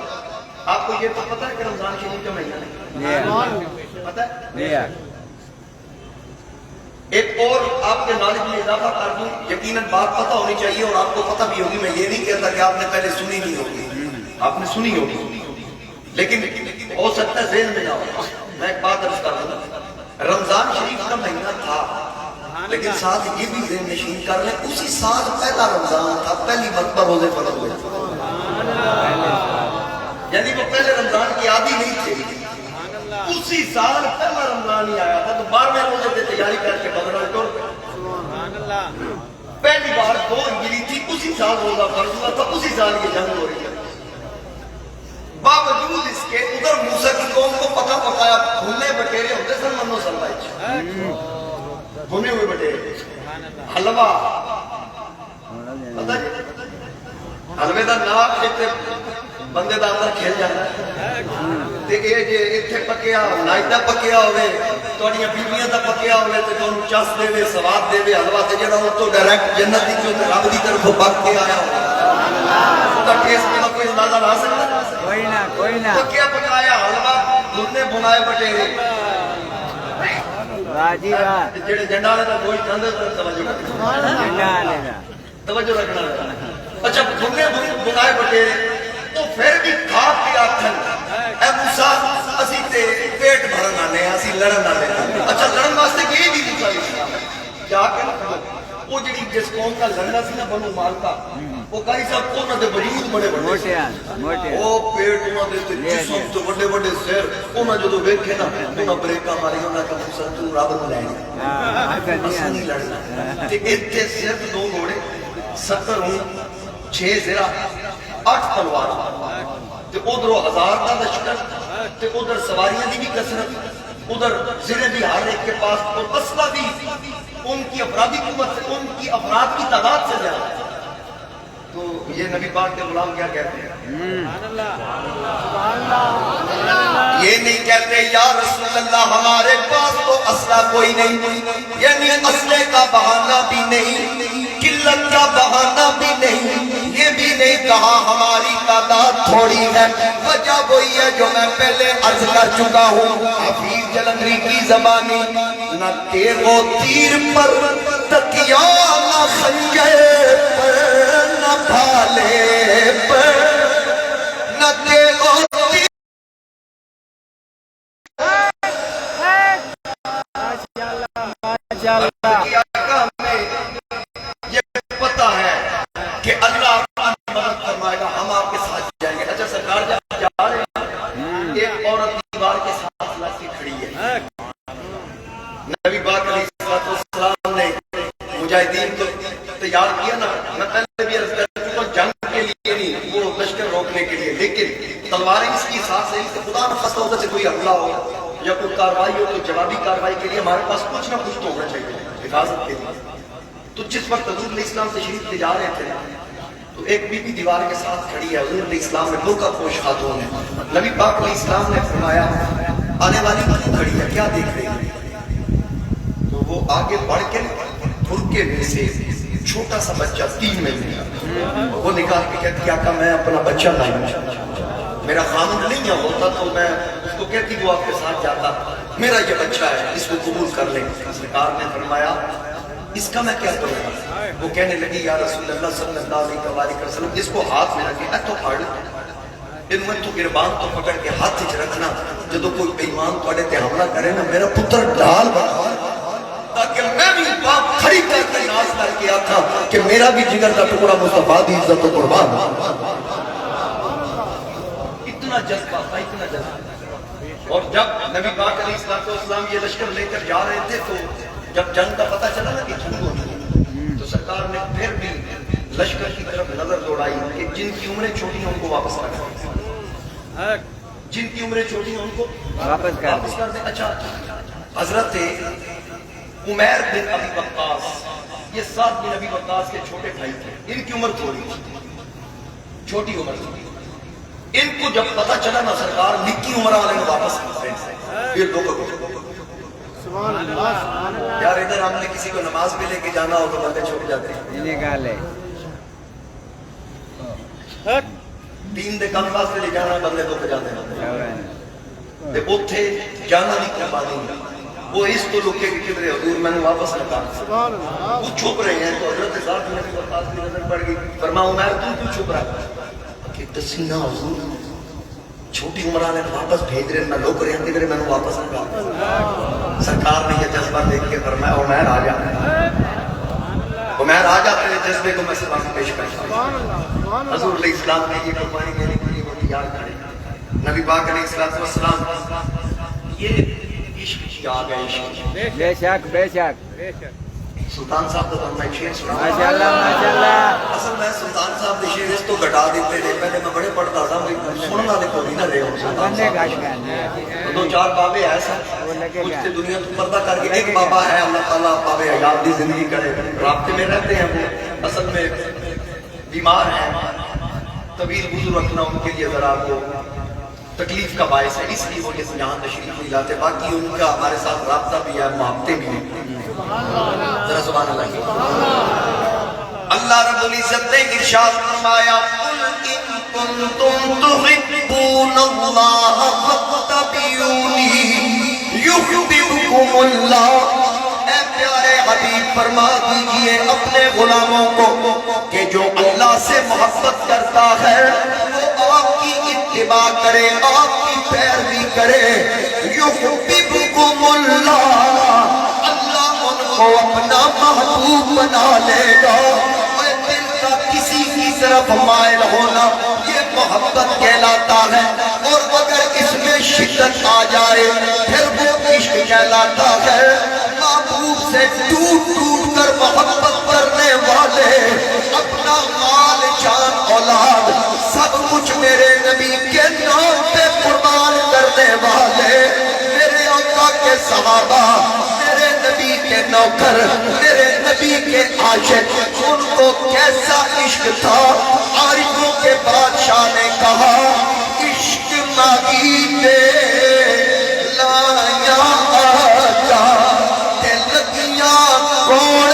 آپ کو یہ تو پتہ ہے کہ رمضان شریف کا مہینہ ہے, پتہ ہے؟ ایک اور آپ کے نالج میں اضافہ کر دوں, یقیناً بات پتہ ہونی چاہیے اور آپ کو پتہ بھی ہوگی. میں یہ نہیں کہتا کہ آپ نے پہلے سنی نہیں ہوگی, آپ نے سنی ہوگی, لیکن ہو سکتا ہے ذہن میں نہ ہو. میں ایک بات عرض کر دوں, رمضان شریف کا مہینہ تھا لیکن ساتھ یہ بھی ذہن نشین کر لیں اسی سال پہلا رمضان تھا, پہلی مرتبہ روزے فرض ہوئے, یعنی وہ پہلے رمضان کی عادی نہیں تھے, اسی سال پہلا رمضان ہی آیا تھا. تو 12ویں روزے کی تیاری کر کے بدر ٹور پہلی بار 2 ہجری تھی, اسی سال روزہ فرض ہوا تھا, اسی سال یہ جنگ ہو رہی ہے. باوجود اس کے ادھر موسیٰ کی قوم کو پکا پکایا بھنے بٹیرے ہوتے سن منو سلوائی بھنے ہوئے بٹیرے حلوہ پتہ جی حلوے دا نام ایتے بندے دا اندر کھیل جانا ہے تے اے جے ایتھے پکیا نائدہ پکیا ہوئے توڑیاں بیویاں دا پکیا ہوئے تے تو انہوں چاس دے وے سواد دے وے حلوہ تے جڑا ہوں تو ڈائریکٹ جنت دی جو تے رب دی طرف پک کے آیا ہوں تا ٹیسٹ میں کوئی اندازہ نہ سکتا کوئی نہ پکیا پکایا حلوہ بھنے بھنائے بٹیرے واجی واہ جڑے جنڈا نے تا کوئی کندے توجہ رکھنا اچھا بھنے بھنائے بٹیرے تو پھر بھی کھا کے آکھن اے موسیٰ اسی تے پیٹ بھرن آنے اسی لڑن آنے اچھا لڑن واسطے کی بھی موسیٰ اسلام کیا کہ وہ جڑی جس قوم کا لڑنا سی نا بنو مالکا وہ کاری صاحب کو نہ دے وجود بڑے بڑے وہ پیٹ انہاں دے تے جسم تو بڑے بڑے سیر انہاں جو ویکھے نا انہاں بریکا ماری انہاں کہ موسیٰ تو رب نو لینا اساں نہیں لڑنا تے ایتھے صرف 2 گھوڑے 70 اونٹ 6 زرہ 8 تلوار تے ادھر 1000 کا لشکر تے ادھر سواریاں دی بھی کثرت ادھر زرے بھی ہر ایک کے پاس اور اسلحہ بھی ان کی افرادی قوت سے ان کی افراد کی تعداد سے زیادہ تو یہ نبی پاک کے غلام کیا کہتے ہیں یہ نہیں کہتے یا رسول اللہ ہمارے پاس تو اسلحہ کوئی نہیں یعنی اسلحے کا بہانہ بھی نہیں قلت کا بہانہ بھی نہیں یہ بھی نہیں کہا ہماری تعداد تھوڑی ہے وجہ وہی ہے جو میں پہلے عرض کر چکا ہوں حفیظ جلندری کی زبانی نہ تیغ و تیر پر تکیا نہ خنجر پر نہ بھالے پر نہ تیغ و تیر یہ پتہ ہے کہ اللہ مدد فرمائے گا ہم آپ کے ساتھ جائیں گے اچھا سرکار جب جا رہے ہیں ایک عورت دیوار کے ساتھ لگ کے کھڑی ہے نبی پاک علیہ السلام نے مجاہدین کو تیار کیا نا میں پہلے بھی عرض کر چکا جنگ کے لیے نہیں وہ لشکر روکنے کے لیے لیکن تلواریں اس کی ساتھ سے خدا نہ خواستہ ہوتا سے کوئی حملہ ہو یا کوئی کاروائی ہو تو جوابی کاروائی کے لیے ہمارے پاس کچھ نہ کچھ تو ہونا چاہیے حفاظت کے لیے تو جس وقت حضور علیہ السلام تشریف لے جا رہے تھے تو ایک بی بی دیوار کے ساتھ کھڑی ہے حضور علیہ السلام میں برقع پوش خاتون ہے نبی پاک علیہ السلام نے فرمایا آنے والی کیوں کھڑی ہے کیا دیکھ رہی ہے تو وہ آگے بڑھ کے برقعے میں سے چھوٹا سا بچہ 3 مہینے کا وہ نکال کے کہتی آقا میں اپنا بچہ لائی میرا خامد نہیں ہے ہوتا تو میں اس کو کہتی وہ آپ کے ساتھ جاتا میرا یہ بچہ ہے اس کو قبول کر لیں سرکار نے فرمایا اس کا میں کیا کروں وہ کہنے لگی یا رسول اللہ صلی اللہ علیہ وسلم اس کو ہاتھ میں رکھے تو پھاڑ ان میں تو گربان تو پکڑ کے ہاتھ ہچ رکھنا جدو کوئی بیمان توڑے تے حملہ کرے نا میرا پتر ڈال بنا تاکہ میں بھی باپ کھڑی کر کے ناز کر کے آتا کہ میرا بھی جگر کا ٹکڑا مصطفیٰ دی عزت و قربان اتنا جذبہ تھا اتنا جذبہ اور جب نبی پاک علیہ السلام یہ لشکر لے کر جا رہے تھے تو جب جنگ کا پتہ چلا نا کہ جنگ ہوئی تو سرکار نے پھر بھی لشکر کی طرف نظر دوڑائی کہ جن کی عمریں چھوٹی ہیں ان کو واپس کر دیں جن کی عمریں چھوٹی ہیں ان کو واپس کر دیں اچھا حضرت عمیر بن ابی وقاص یہ سعد بن ابی وقاص کے چھوٹے بھائی تھے ان کی عمر تھوڑی چھوٹی عمر تھی ان کو جب پتہ چلا نا سرکار نکی عمر والے نے واپس کر دیں یہ لوگوں کو یار ادھر ہم نے کسی کو نماز پہ لے کے جانا ہو تو بندے چھوٹ جاتے ہیں نکالے دین دے کام واسطے لے جانا بندے تو جاتے ہیں تے اوتھے جانا نہیں قربانی وہ اس تو لکے کہ کدھر حضور میں نے واپس لگا وہ چھپ رہے ہیں تو حضرت صاحب نے بھی وقاص کی نظر پڑ گئی فرمایا عمر تو کیوں چھپ رہا کہ تسینہ حضور چھوٹی عمرہ نے واپس بھیج رہے میں لوگ رہے ہیں میں نے واپس لگا سرکار نے یہ جذبہ دیکھ کے فرمایا عمر آ جا عمر آ جا تیرے جذبے کو میں سلام پیش کرتا ہوں حضور علیہ السلام نے یہ قربانی دینے کے لیے وہ تیار کھڑے نبی پاک علیہ السلام یہ عشق کی آ گئے عشق بے شک سلطان صاحب تو ہم نے شیر سنا ماشاءاللہ ماشاءاللہ میں سلطان صاحب نے شیر اس تو گھٹا دیتے رہے، پہلے میں بڑے پڑھتا تھا سننا دے کوئی نہ رہے ہوں سلطان بندے صاحب گھٹ گئے دو چار بابے ایسا کچھ تے دنیا تو پردہ کر کے ایک بابا ہے اللہ تعالیٰ بابے حیات دی زندگی کرے، رابطے میں رہتے ہیں وہ اصل میں بیمار ہیں، طویل وضو رکھنا ان کے لیے ذرا وہ تکلیف کا باعث ہے، اس لیے وہ یہاں تشریف نہیں لاتے، باقی ان کا ہمارے ساتھ رابطہ بھی ہے، محبتیں بھی ہیں۔ ذرا سبحان اللہ کی اللہ رب العزت نے ارشاد فرمایا قل ان کنتم تحبون اللہ فاتبعونی یحببکم اللہ، اے پیارے حبیب فرما دیجئے اپنے غلاموں کو کہ جو اللہ سے محبت کرتا ہے وہ آپ کی اتباع کرے، آپ کی پیروی کرے، یحببکم اللہ، اللہ ان کو اپنا محبوب بنا لے گا۔ دل کا کسی کی طرف مائل ہونا یہ محبت کہلاتا ہے، اور اگر اس میں شدت آ جائے پھر وہ عشق کہلاتا ہے۔ محبوب سے ٹوٹ ٹوٹ کر محبت کرنے والے اپنا مال جان اولاد سب کچھ میرے نبی کے نام پہ قربان کرنے والے، میرے آقا کے صحابہ، میرے نبی کے نوکر، میرے نبی کے عاشق، ان کو کیسا عشق تھا۔ عارفوں کے بادشاہ نے کہا عشق مانگیتے لایا آقا تے لگیاں کون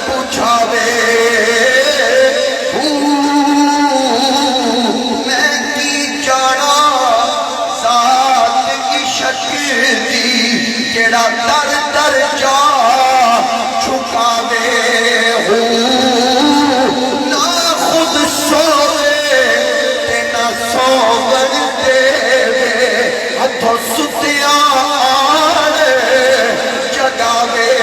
پوچھاوے، میں کی جانا ذات عشق دی جڑا در در جا چھکاوے، نہ خود سوے تے نہ سوون دے ہتھوں ستیاں آن جگاوے،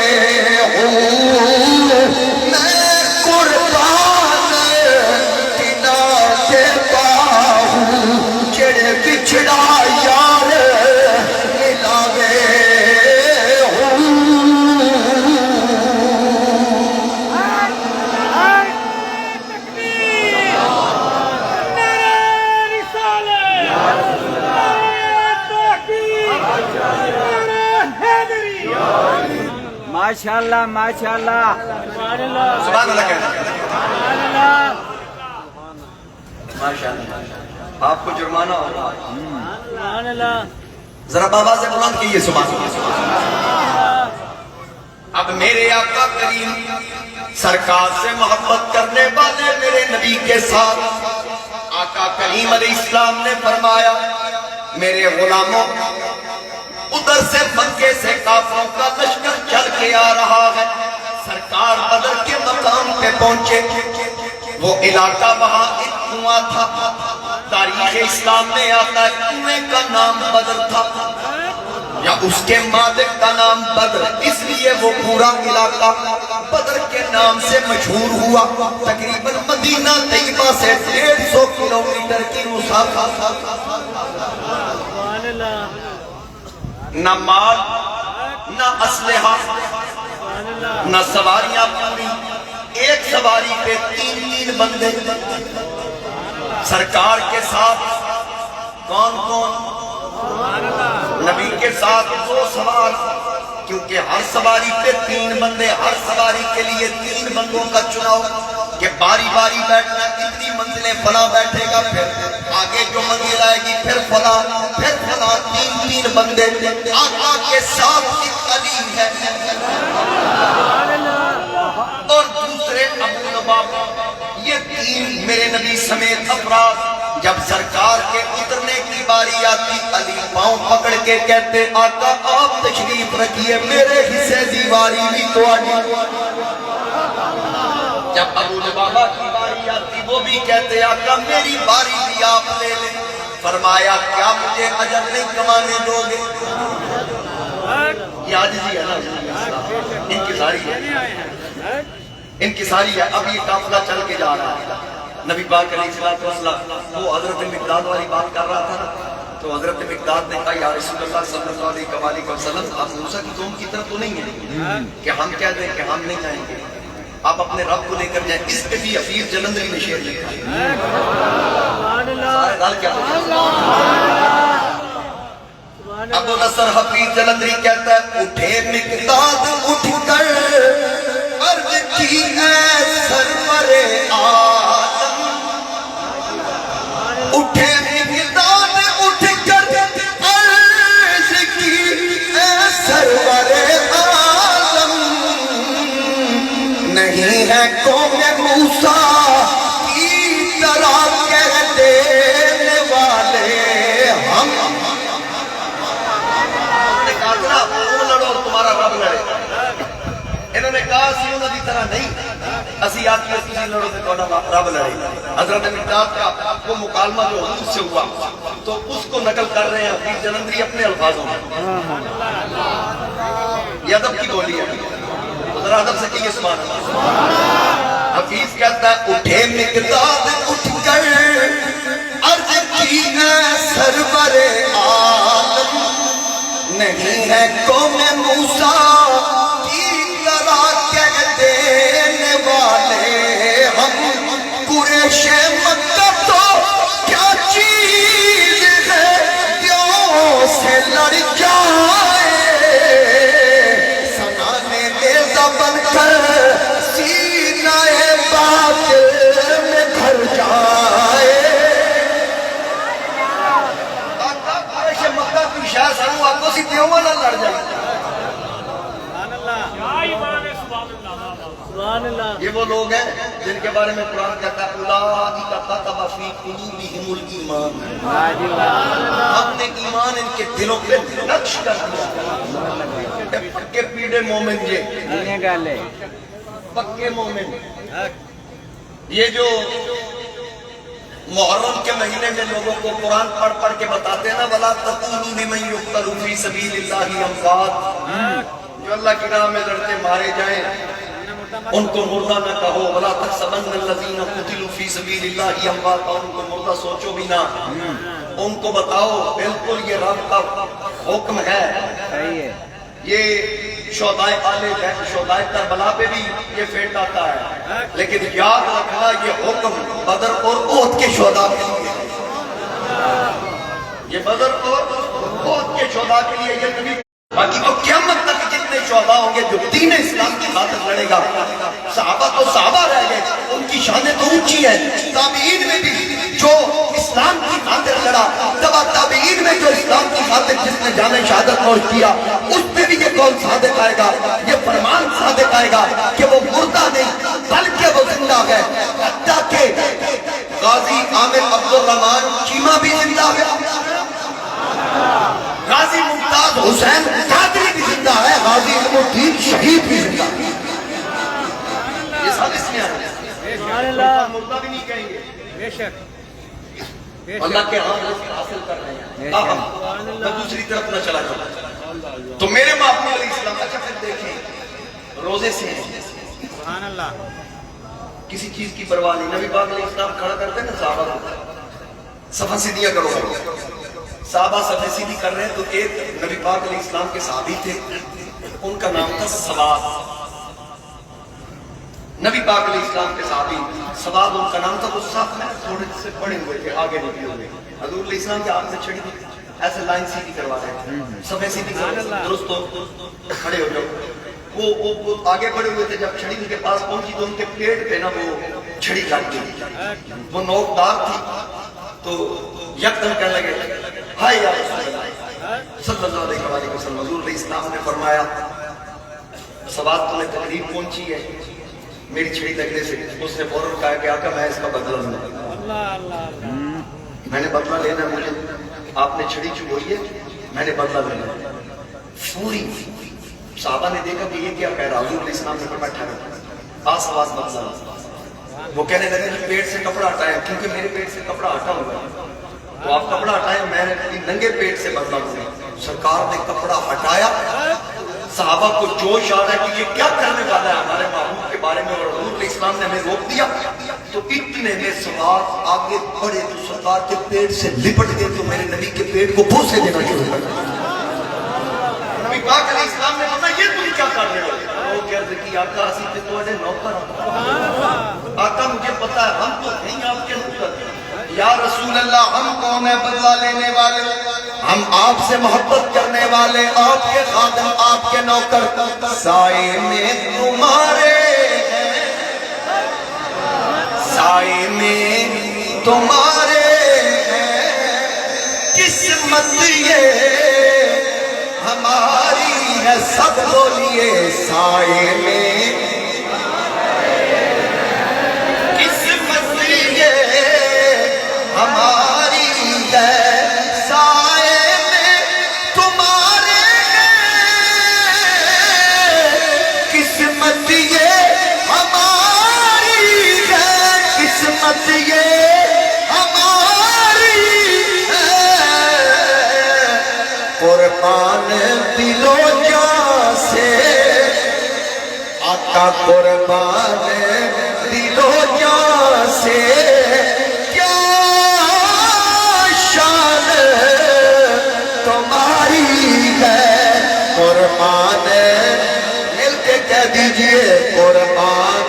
میں قربان تینا دے باہوں جڑے بچھڑا یار ملاوے۔ ماشاءاللہ ماشاءاللہ سبحان اللہ کہنا ماشاءاللہ، آپ کو جرمانہ ہوگا، ذرا بابا سے بلند کیجئے سبحان اللہ۔ اب میرے آقا کریم سرکار سے محبت کرنے والے میرے نبی کے ساتھ آقا کریم علیہ السلام نے فرمایا میرے غلاموں ادھر سے مکے سے کافروں کا لشکر چل کے آ رہا ہے، سرکار بدر کے مقام پہ پہنچے، وہ علاقہ وہاں ایک کنواں تھا، تاریخ اسلام میں آتا ہے کنویں کا نام بدر تھا یا اس کے مالک کا نام بدر، اس لیے وہ پورا علاقہ بدر کے نام سے مشہور ہوا۔ تقریباً مدینہ طیبہ سے 150 کلومیٹر کی مسافت، نہ مال نہ اسلحہ نہ سواریاں پوری، ایک سواری پہ 3 بندے، سرکار کے ساتھ کون کون؟ نبی کے ساتھ 2 سوار، کیونکہ ہر سواری پہ 3 بندے، ہر سواری کے لیے 3 بندوں کا چناؤ کہ باری باری بیٹھنا، اتنی منزلیں فلاں بیٹھے گا، پھر آگے جو منزل آئے گی پھر فلاں، پھر فلاں، 3 بندے۔ آقا کے ساتھ ایک علی ہے اور دوسرے ابو لبابہ، یہ 3 میرے نبی سمیت افراد۔ جب سرکار کے اترنے کی باری آتی علی پاؤں پکڑ کے کہتے آقا آپ تشریف رکھیے، میرے حصے دیواری بھی تو آنی۔ جب ابو لبابہ کی باری آتی وہ بھی کہتے آقا میری باری بھی آپ لے لیں۔ فرمایا کیا مجھے اجر نہیں کمانے دو گے؟ یہ عاجزی ہے نا، انکساری ہے۔ اب یہ قافلہ چل کے جا رہا ہے، نبی پاک علیہ السلام وہ حضرت مقداد والی بات کر رہا تھا نا، تو حضرت مقداد نے کہا یا رسول اللہ صلی اللہ علیہ وسلم آپ موسیٰ کی قوم کی طرف تو نہیں ہیں کہ ہم کہہ دیں کہ ہم نہیں آئیں گے؟ آپ اپنے رب کو لے کر جائیں. اس پہ بھی حفیظ جلندری نے شعر لکھا ہے. سارے دال کیا ابو نصر حفیظ جلندری کہتا ہے اٹھے مقداد اٹھ کر عرض کی اے سرور عالم. اٹھے مقداد اٹھ کر عرض کی اے سرور عالم. نہیں ہے قوم موسیٰ کی طرح کہہ دینے والے ہم. تمہارا رب لڑے. انہوں نے کہا اسی انہوں کی طرح نہیں, اسی آپ کی تسی لڑو تو تمہارا رب لڑے. حضرت مقداد کا وہ مکالمہ جو حضور سے ہوا تو اس کو نقل کر رہے ہیں حفیظ جلندری اپنے الفاظوں میں. یہ ادب کی بولی ہے, ذرا ادب سے کہیے سبحان اللہ. حفیظ کہتا ہے اٹھے مقداد اٹھ کر عرض کی اے سرور عالم. نہیں ہے قوم موسیٰ کی طرح کہہ دینے والے ہم. قریش مکہ تو کیا چیز ہے دیوں سے لڑ جائے. سنانے نیزہ بن کر سینہ باطل میں گھر جائے. یہ وہ لوگ ہیں جن کے بارے میں قرآن کہتا ہے اولئک کتب فی قلوبہم الایمان. ہم نے ایمان ان کے دلوں پہ نقش کر دیا. پکے پیڑے مومن یہ پکے مومن. یہ جو محرم کے مہینے میں لوگوں کو قرآن پڑھ پڑھ کے بتاتے ہیں نا وَلَا تَقُولُوا لِمَن يُقْتَلُ فِي سَبِيلِ اللَّهِ أَمْوَاتٌ, جو اللہ کی راہ میں لڑتے مارے جائیں ان کو مردہ نہ کہو. وَلَا تَحْسَبَنَّ الَّذِينَ قُتِلُوا فِي سَبِيلِ اللَّهِ أَمْوَاتًا, ان کو مردہ سوچو بھی نہ. ان کو بتاؤ بالکل یہ رب کا حکم ہے. یہ شہدائے کربلا پہ بھی یہ فیٹ آتا ہے, لیکن یاد رکھنا یہ حکم بدر اور احد کے شہداء کے لیے, یہ بدر اور احد کے شہداء کے لیے. یہ نبی باقی تو قیامت تک جتنے شہداء ہوں گے جو دین اسلام کی خاطر لڑے گا. صحابہ تو صحابہ رہ گئے, ان کی شانیں تو اونچی ہیں. تابعین میں بھی جو اسلام کی خاطر لڑا, تبا تابعین میں جو اسلام کی خاطر جس نے جامع شہادت نوش کیا, اس پہ بھی یہ قول صادق آئے گا, یہ فرمان صادق آئے گا کہ وہ مردہ نہیں بلکہ وہ زندہ ہے. حتیٰ کہ غازی عامر عبد الرحمن چیمہ بھی زندہ ہے, غازی ممتاز حسین قادری بھی زندہ ہے, غازی علم الدین شہید بھی زندہ ہے. یہ سب اس میں ہے, مردہ بھی نہیں کہیں گے. بے شک اللہ کے ہاں رزق حاصل کر رہے ہیں. میں دوسری طرف نہ چلا جاؤں تو میرے باپ علیہ السلام. اچھا پھر دیکھیں روزے سے سبحان اللہ کسی چیز کی پرواہ نہیں. نبی پاک علیہ السلام کھڑا کرتے ہیں نا صحابہ کو, صفحہ سیدھیاں کرو. صحابہ صفحہ سیدھی کر رہے ہیں تو ایک نبی پاک علیہ السلام کے صحابی تھے, ان کا نام تھا سواد. نبی پاک علیہ السلام کے صحابی سواد ان کا نام تھا. وہ صاحب میں تھوڑے سے پڑے ہوئے تھے, آگے نکلے ہوئے. حضور علیہ السلام کے ہاتھ میں چھڑی تھی, ایسے لائن سیدھی کروا رہے ہیں, صفحہ سیدھی درست ہو, کھڑے ہو جاؤ. وہ آگے بڑھے ہوئے تھے, جب چھڑی ان کے پاس پہنچی تو ان کے پیٹ پہ نا وہ چھڑی لگ گئی, وہ نوک دار تھی. تو یکدم کہنے لگے ہائے یا رسول اللہ صلی اللہ علیہ وسلم. حضور علیہ السلام نے فرمایا سواد تمہیں تکلیف پہنچی ہے میری چھڑی لگنے سے. اس نے فوراً کہا کہ آقا میں اس کا بدلہ لوں, میں نے بدلہ لینا ہے, مجھے آپ نے چھڑی چبوئی ہے, میں نے بدلہ لینا ہے. پوری صحابہ نے دیکھا کہ یہ کیا کہہ رہا. حضور علیہ السلام نے فرمایا ٹھہرو, آواز بدلہ. وہ کہنے لگے کہ پیٹ سے کپڑا ہٹائیں, کیونکہ میرے پیٹ سے کپڑا ہٹا ہوا ہے, تو آپ کپڑا ہٹائیں, میں نے ننگے پیٹ سے بدلہ لوں. سرکار نے کپڑا ہٹایا. صحابہ کو جوش آ رہا ہے کہ یہ کیا کرنے والا ہے ہمارے محبوب کے بارے میں, اور حضور علیہ السلام نے ہمیں روک دیا. تو اتنے میں سواد آگے بڑھے تو سرکار کے پیٹ سے لپٹ گئے, تو میرے نبی کے پیٹ کو بوسے دینا شروع کر دیا. نبی پاک علیہ السلام نے فرمایا یہ تم کیا کر رہے ہو؟ وہ کہتے کہ آقا اسی تے تواڈے نوکر ہوں۔ آقا مجھے پتا ہے ہم تو نہیں آپ کے نوکر۔ یا رسول اللہ ہم کون ہیں بدلہ لینے والے؟ ہم آپ سے محبت کرنے والے، آپ کے خادم، آپ کے نوکر۔ سائے میں تمہارے ہیں، سائے میں تمہارے ہیں، قسمت یہ ہماری ہے، سب بولیے سائے میں قسمت یہ ہماری ہے، سائے میں تمہارے قسمت یہ ہماری ہے، قسمت یہ ہماری ہے، قربان دل و جان سے آقا، قربان دل و جان سے کیا شان تمہاری ہے، قربان مل کے کہہ دیجئے قربان۔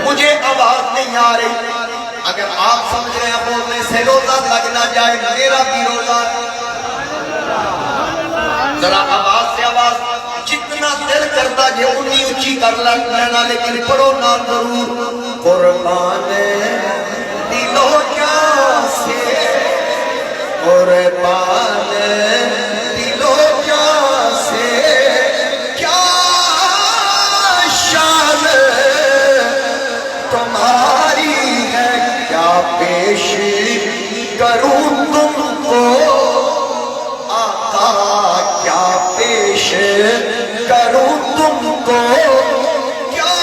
مجھے آواز نہیں آ رہی، اگر آپ سمجھ رہے ہیں بولنے سے روزہ لگ نہ جائے، میرا بھی روزہ، ذرا آواز سے آواز جتنا دل کرتا جے انی اچھی کر لینا، لیکن پڑھو نہ ضرور قربان دل و جان سے، قربان دل و جان سے کیا شان تمہاری ہے، کیا پیش کروں تم کو آقا، کیا پیش کروں تم کو، کیا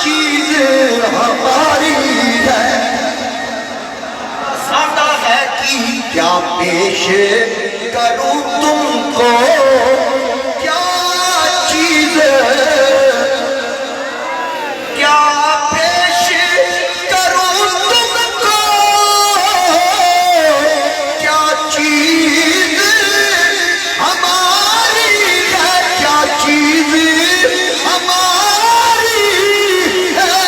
چیز ہماری ہے، سادہ ہے کہ کیا پیش کروں تم کو، کیا چیز، کیا پیش کروں تم کو، کیا چیز ہماری ہے، کیا چیز ہماری ہے،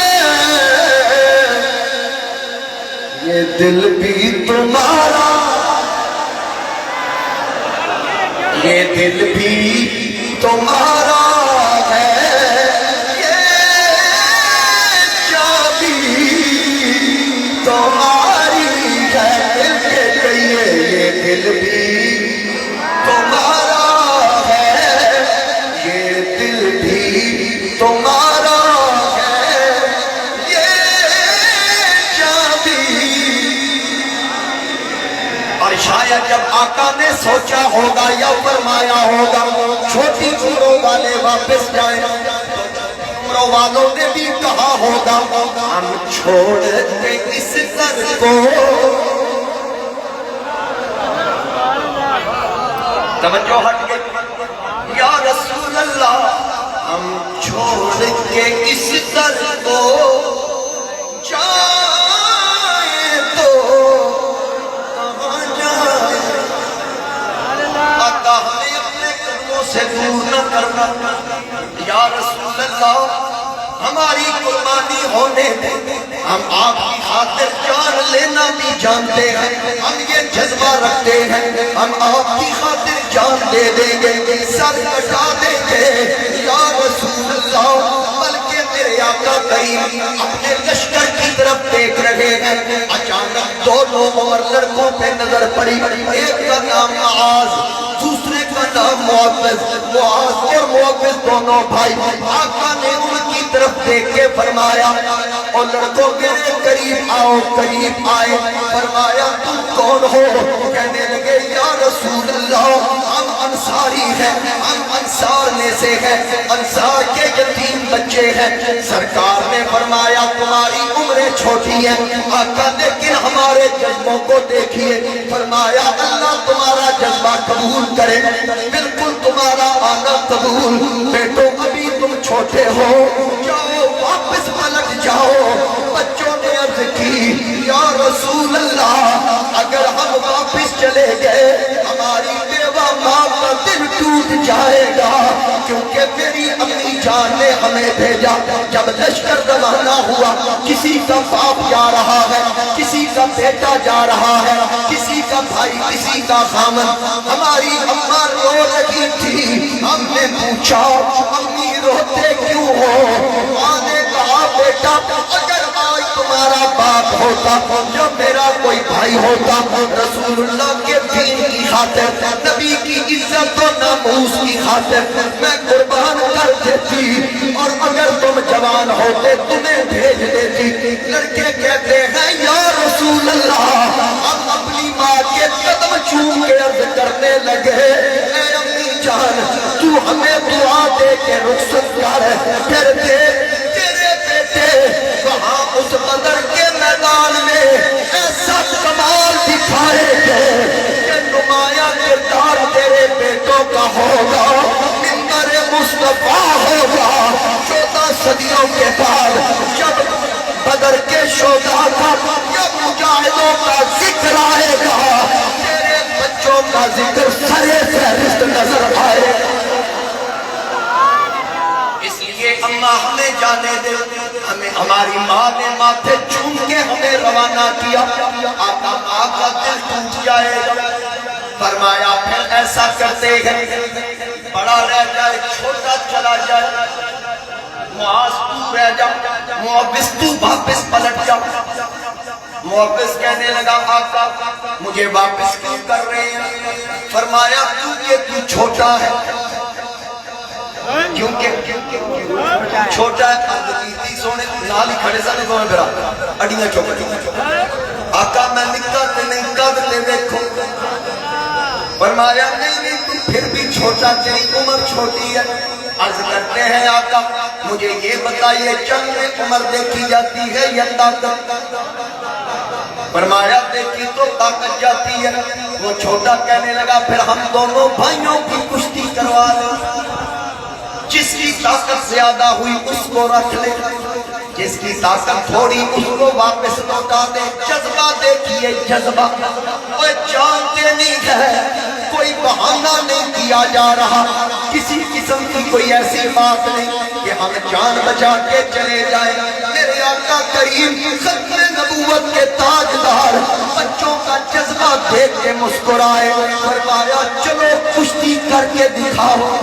یہ دل بھی تمہارا، یہ دل بھی تمہارا ہے، تمہاری ہے، دل کے کہیے یہ دل بھی تمہارا ہے، یہ دل بھی تمہارا ہے، یہ جان بھی۔ اور شاید جب آقا نے سوچا ہوگا یا فرمایا ہوگا چھوٹی عمروں والے واپس جائیں، عمروں والوں نے بھی کہا ہوگا ہم چھوڑ کے اس سر کو، توجہ ہٹ گئی، یا رسول اللہ ہم چھوڑ کے اس سر کو جائیں تو کہاں جائیں، آقا ہمیں اپنے قدموں سے دور نہ کرنا، یا رسول اللہ ہماری قربانی ہونے دیں، ہم آپ کی خاطر جان لینا بھی جانتے ہیں، ہم یہ جذبہ رکھتے ہیں، ہم آپ کی خاطر جان دے دیں گے، سر کٹا دیں گے، یا رسول اللہ، بلکہ میرے آقا کریم اپنے لشکر کی طرف دیکھ رہے ہیں، اچانک دونوں عمر لڑکوں پہ نظر پڑی، ایک کا نام معاذ، دوسرے کا نام معوذ، معاذ اور معوذ دونوں بھائی، آقا نے ان کی طرف دیکھ کے فرمایا اور لڑکوں میرے قریب آؤ، قریب آئے، فرمایا تم کون ہو؟ کہنے لگے یا رسول اللہ ہم انصاری ہیں، ہم انصار میں سے ہیں، انصار کے یتیم بچے ہیں۔ سرکار نے فرمایا تمہاری عمریں چھوٹی ہیں آقا، لیکن ہمارے جذبوں کو دیکھیے، فرمایا اللہ تمہارا جذبہ قبول کرے، بالکل تمہارا آنا قبول، بیٹو ابھی تم چھوٹے ہو، جاؤ واپس پلٹ جاؤ۔ بچوں نے عرض کی یا رسول اللہ اگر ہم واپس چلے گئے ہماری بیوہ ماں کا ٹوٹ جائے گا، کیونکہ میری امی جان نے ہمیں بھیجا۔ جب لشکر روانہ ہوا، کسی کا باپ جا رہا ہے، کسی کا بیٹا جا رہا ہے، کسی کا بھائی، کسی کا خامن۔ ہماری اماں رو رہی تھی، ہم نے پوچھا امی روتے کیوں ہو؟ ماں نے کہا بیٹا اگر آج تمہارا باپ ہوتا یا میرا کوئی بھائی ہوتا، رسول اللہ کے دین کی خاطر، نبی کی عزت و ناموس کی خاطر میں قربان کر دیتی، اور اگر تم جوان ہوتے تمہیں بھیج دیتی۔ لڑکے کہتے ہیں یا رسول اللہ، ہم اپنی ماں کے قدم چوم کے عرض کرنے لگے اے امی جان تو ہمیں دعا دے کے رخصت کر، پھر دے تیرے بیٹے وہاں اس بدر کے میدان میں ایسا کمال دکھائے گے کہ نمایاں کردار تیرے بیٹوں کا ہوگا، منبر مصطفیٰ ہوگا۔ 14 صدیوں کے بعد جب بدر کے شہداء کا، جب مجاہدوں کا ذکر آئے گا، تیرے بچوں کا ذکر سرے فہرست نظر آئے گا۔ اس لیے اماں ہمیں جانے دے، ہمیں ہماری ماں نے ماتھے چوم کے ہمیں روانہ کیا۔ آقا ماں کا دل ٹوٹ جائے گا، فرمایا پھر ایسا کرتے ہیں بڑا رہ جائے چھوٹا چلا جائے، معاذ تو رہ جا، معوذ تو واپس پلٹ جا۔ معوذ کہنے لگا آقا مجھے واپس کیوں کر رہے ہیں؟ فرمایا کیونکہ تو چھوٹا ہے، کیونکہ چھوٹا ہے۔ سونے نال ہی کھڑے سنے سونے پھرا اڈیاں چوکٹ۔ آقا میں نکا تے نہیں قد تے دیکھو۔ فرمایا نہیں تو پھر بھی چھوٹا، تیری عمر چھوٹی ہے۔ عرض کرتے ہیں آقا مجھے یہ بتائیے جنگ میں عمر دیکھی جاتی ہے یا طاقت؟ فرمایا دیکھی تو طاقت جاتی ہے۔ وہ چھوٹا کہنے لگا پھر ہم دونوں بھائیوں کی کشتی کروا لیں، جس کی طاقت زیادہ ہوئی اس کو رکھ لے، جس کی طاقت تھوڑی اس کو واپس لوٹا دے۔ جذبہ دیکھیے جذبہ، وہ جانتے نہیں ہے، کوئی بہانہ نہیں کیا جا رہا، کسی قسم کی کوئی ایسی بات نہیں کہ ہم جان بچا کے چلے جائیں۔ میرے آقا کریم ختم نبوت کے تاجدار بچوں کا جذبہ دیکھ کے مسکرائے، فرمایا چلو کشتی کر کے دکھاؤ،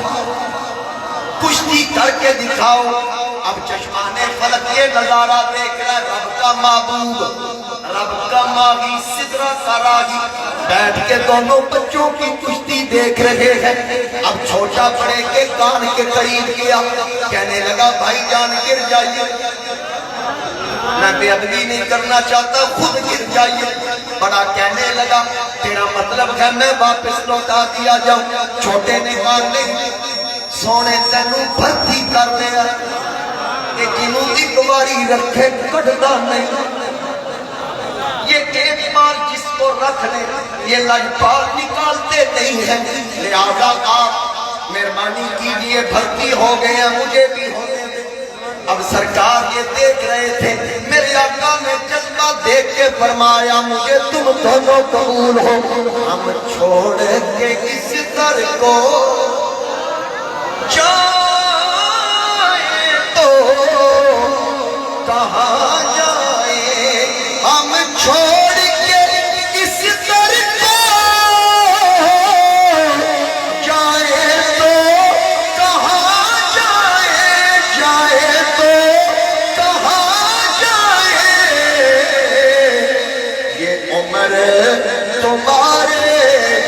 کشتی کر کے دکھاؤ۔ اب چشمان فلک یہ نظارہ دیکھ رہا ہے، رب کا محبوب، رب کا ماہی، سدرہ کا راہی بیٹھ کے دونوں بچوں کی کشتی دیکھ رہے ہیں۔ اب چھوٹا بڑے کے کان کے قریب گیا، کہنے لگا بھائی جان گر جائیے، میں بے ادبی نہیں کرنا چاہتا، خود گر جائیے۔ بڑا کہنے لگا تیرا مطلب ہے میں واپس لوٹا دیا جاؤں؟ چھوٹے نے کہا نہیں، سونے تینوں بھرتی کر دیا کہ جنوں ایک باری رکھے کٹتا نہیں، یہ ایک بار جس کو رکھ لے یہ لجپال نکالتے نہیں ہیں، لہذا آپ مہربانی کیجئے بھرتی ہو گئے ہیں، مجھے بھی ہونے دیں۔ اب سرکار یہ دیکھ رہے تھے، میرے آقا نے جذبہ دیکھ کے فرمایا مجھے تم دونوں قبول ہو، ہم چھوڑ کے اس در کو جائیں تو کہاں جائیں، ہم چھوڑ کے اس در کو جائیں تو کہاں جائیں، جائیں تو کہاں جائیں، یہ عمر تمہارے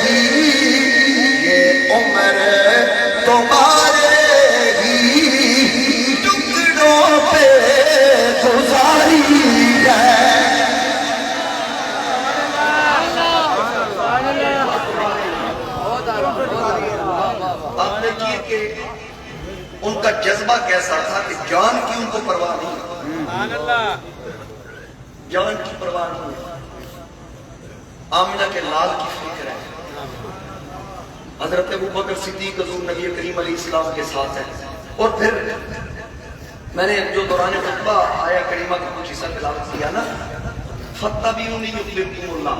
ہی، یہ عمر تمہارے ان کا جذبہ کیسا تھا کہ جان کی ان کو پرواہ نہیں، جان کی پرواہ نہیں۔ آمنہ کے لال کی فکر ہے، حضرت ابوبکر صدیق حضور نبی کریم علیہ السلام کے ساتھ ہے۔ اور پھر میں نے جو دوران خطبہ آیا کریمہ کا کچھ حصہ تلاوت کیا نا، فَاتَّبِعُونِی یُحْبِبْکُمُ اللَّہ،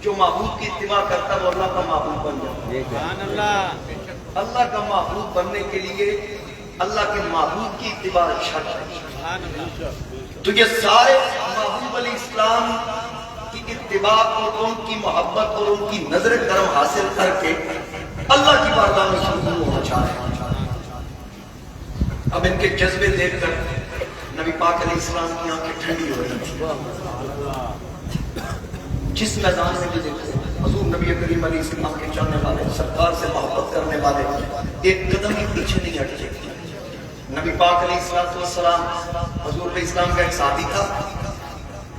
جو محبوب کی اتباع کرتا ہے وہ اللہ کا محبوب بن جاتا ہے۔ سبحان اللہ اللہ کا محبوب بننے کے لیے اللہ کے محبوب کی اتباع شرط ہے۔ سبحان اللہ تو یہ سارے محبوب علیہ السلام کی اتباع اور ان کی محبت اور ان کی نظر کرم حاصل کر کے اللہ کی بارگاہ میں شروع ہونا چاہ رہے ہیں۔ اب ان کے جذبے دیکھ کر نبی پاک علیہ السلام کی آنکھیں ٹھنڈی ہو رہی تھیں۔ جس میدان میں بھی دیکھتے حضور نبی کریم علیہ السلام کے چاہنے والے، سرکار سے محبت کرنے والے ایک قدم ہی پیچھے نہیں ہٹتے۔ نبی پاک علیہ السلام حضور علیہ السلام کا ایک صحابی تھا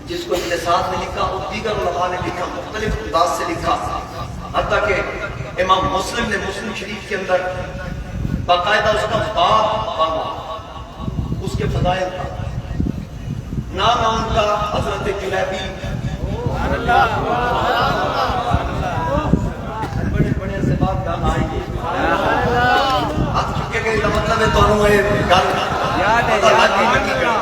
جس کو اختصاص میں لکھا اور دیگر علماء نے لکھا، مختلف انداز سے لکھا، حتیٰ کہ امام مسلم نے مسلم شریف کے اندر باقاعدہ اس کا باب باندھا، اس کے فضائل کا نام ہے ان کا حضرت جلیبی۔ بڑے بڑے سے بات کہاں آئیں گے ہاتھ چکے گئے کا مطلب ہے تو انہوں نے گل پتہ لگ گئی میں کی کرتا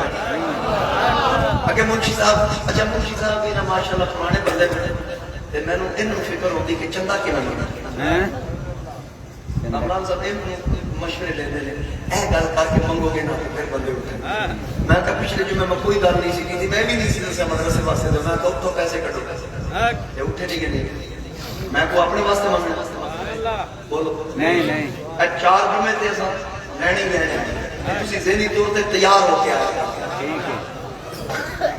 اگر منشی صاحب اچھا منشی صاحب بھی نا ماشاءاللہ پرانے بندے میں میں نے انہوں فکر ہوتی کہ چندہ کی نہ عمران صاحب مشورے لے دے اے گل کر کے منگو گے نا تو پھر بندے اٹھے میں کہا پچھلے جو میں کوئی گل نہیں سی کی تھی، میں بھی نہیں سی دسیا مدرسے واسطے تو میں کہا اتھوں پیسے کٹو یہ اٹھے نہیں گئے نہیں میں کو اپنے واسطے منگنا بولو نہیں اے 4 جمعے تے اساں لینے تسی ذہنی طور تے تیار ہو کے آئے ٹھیک ہے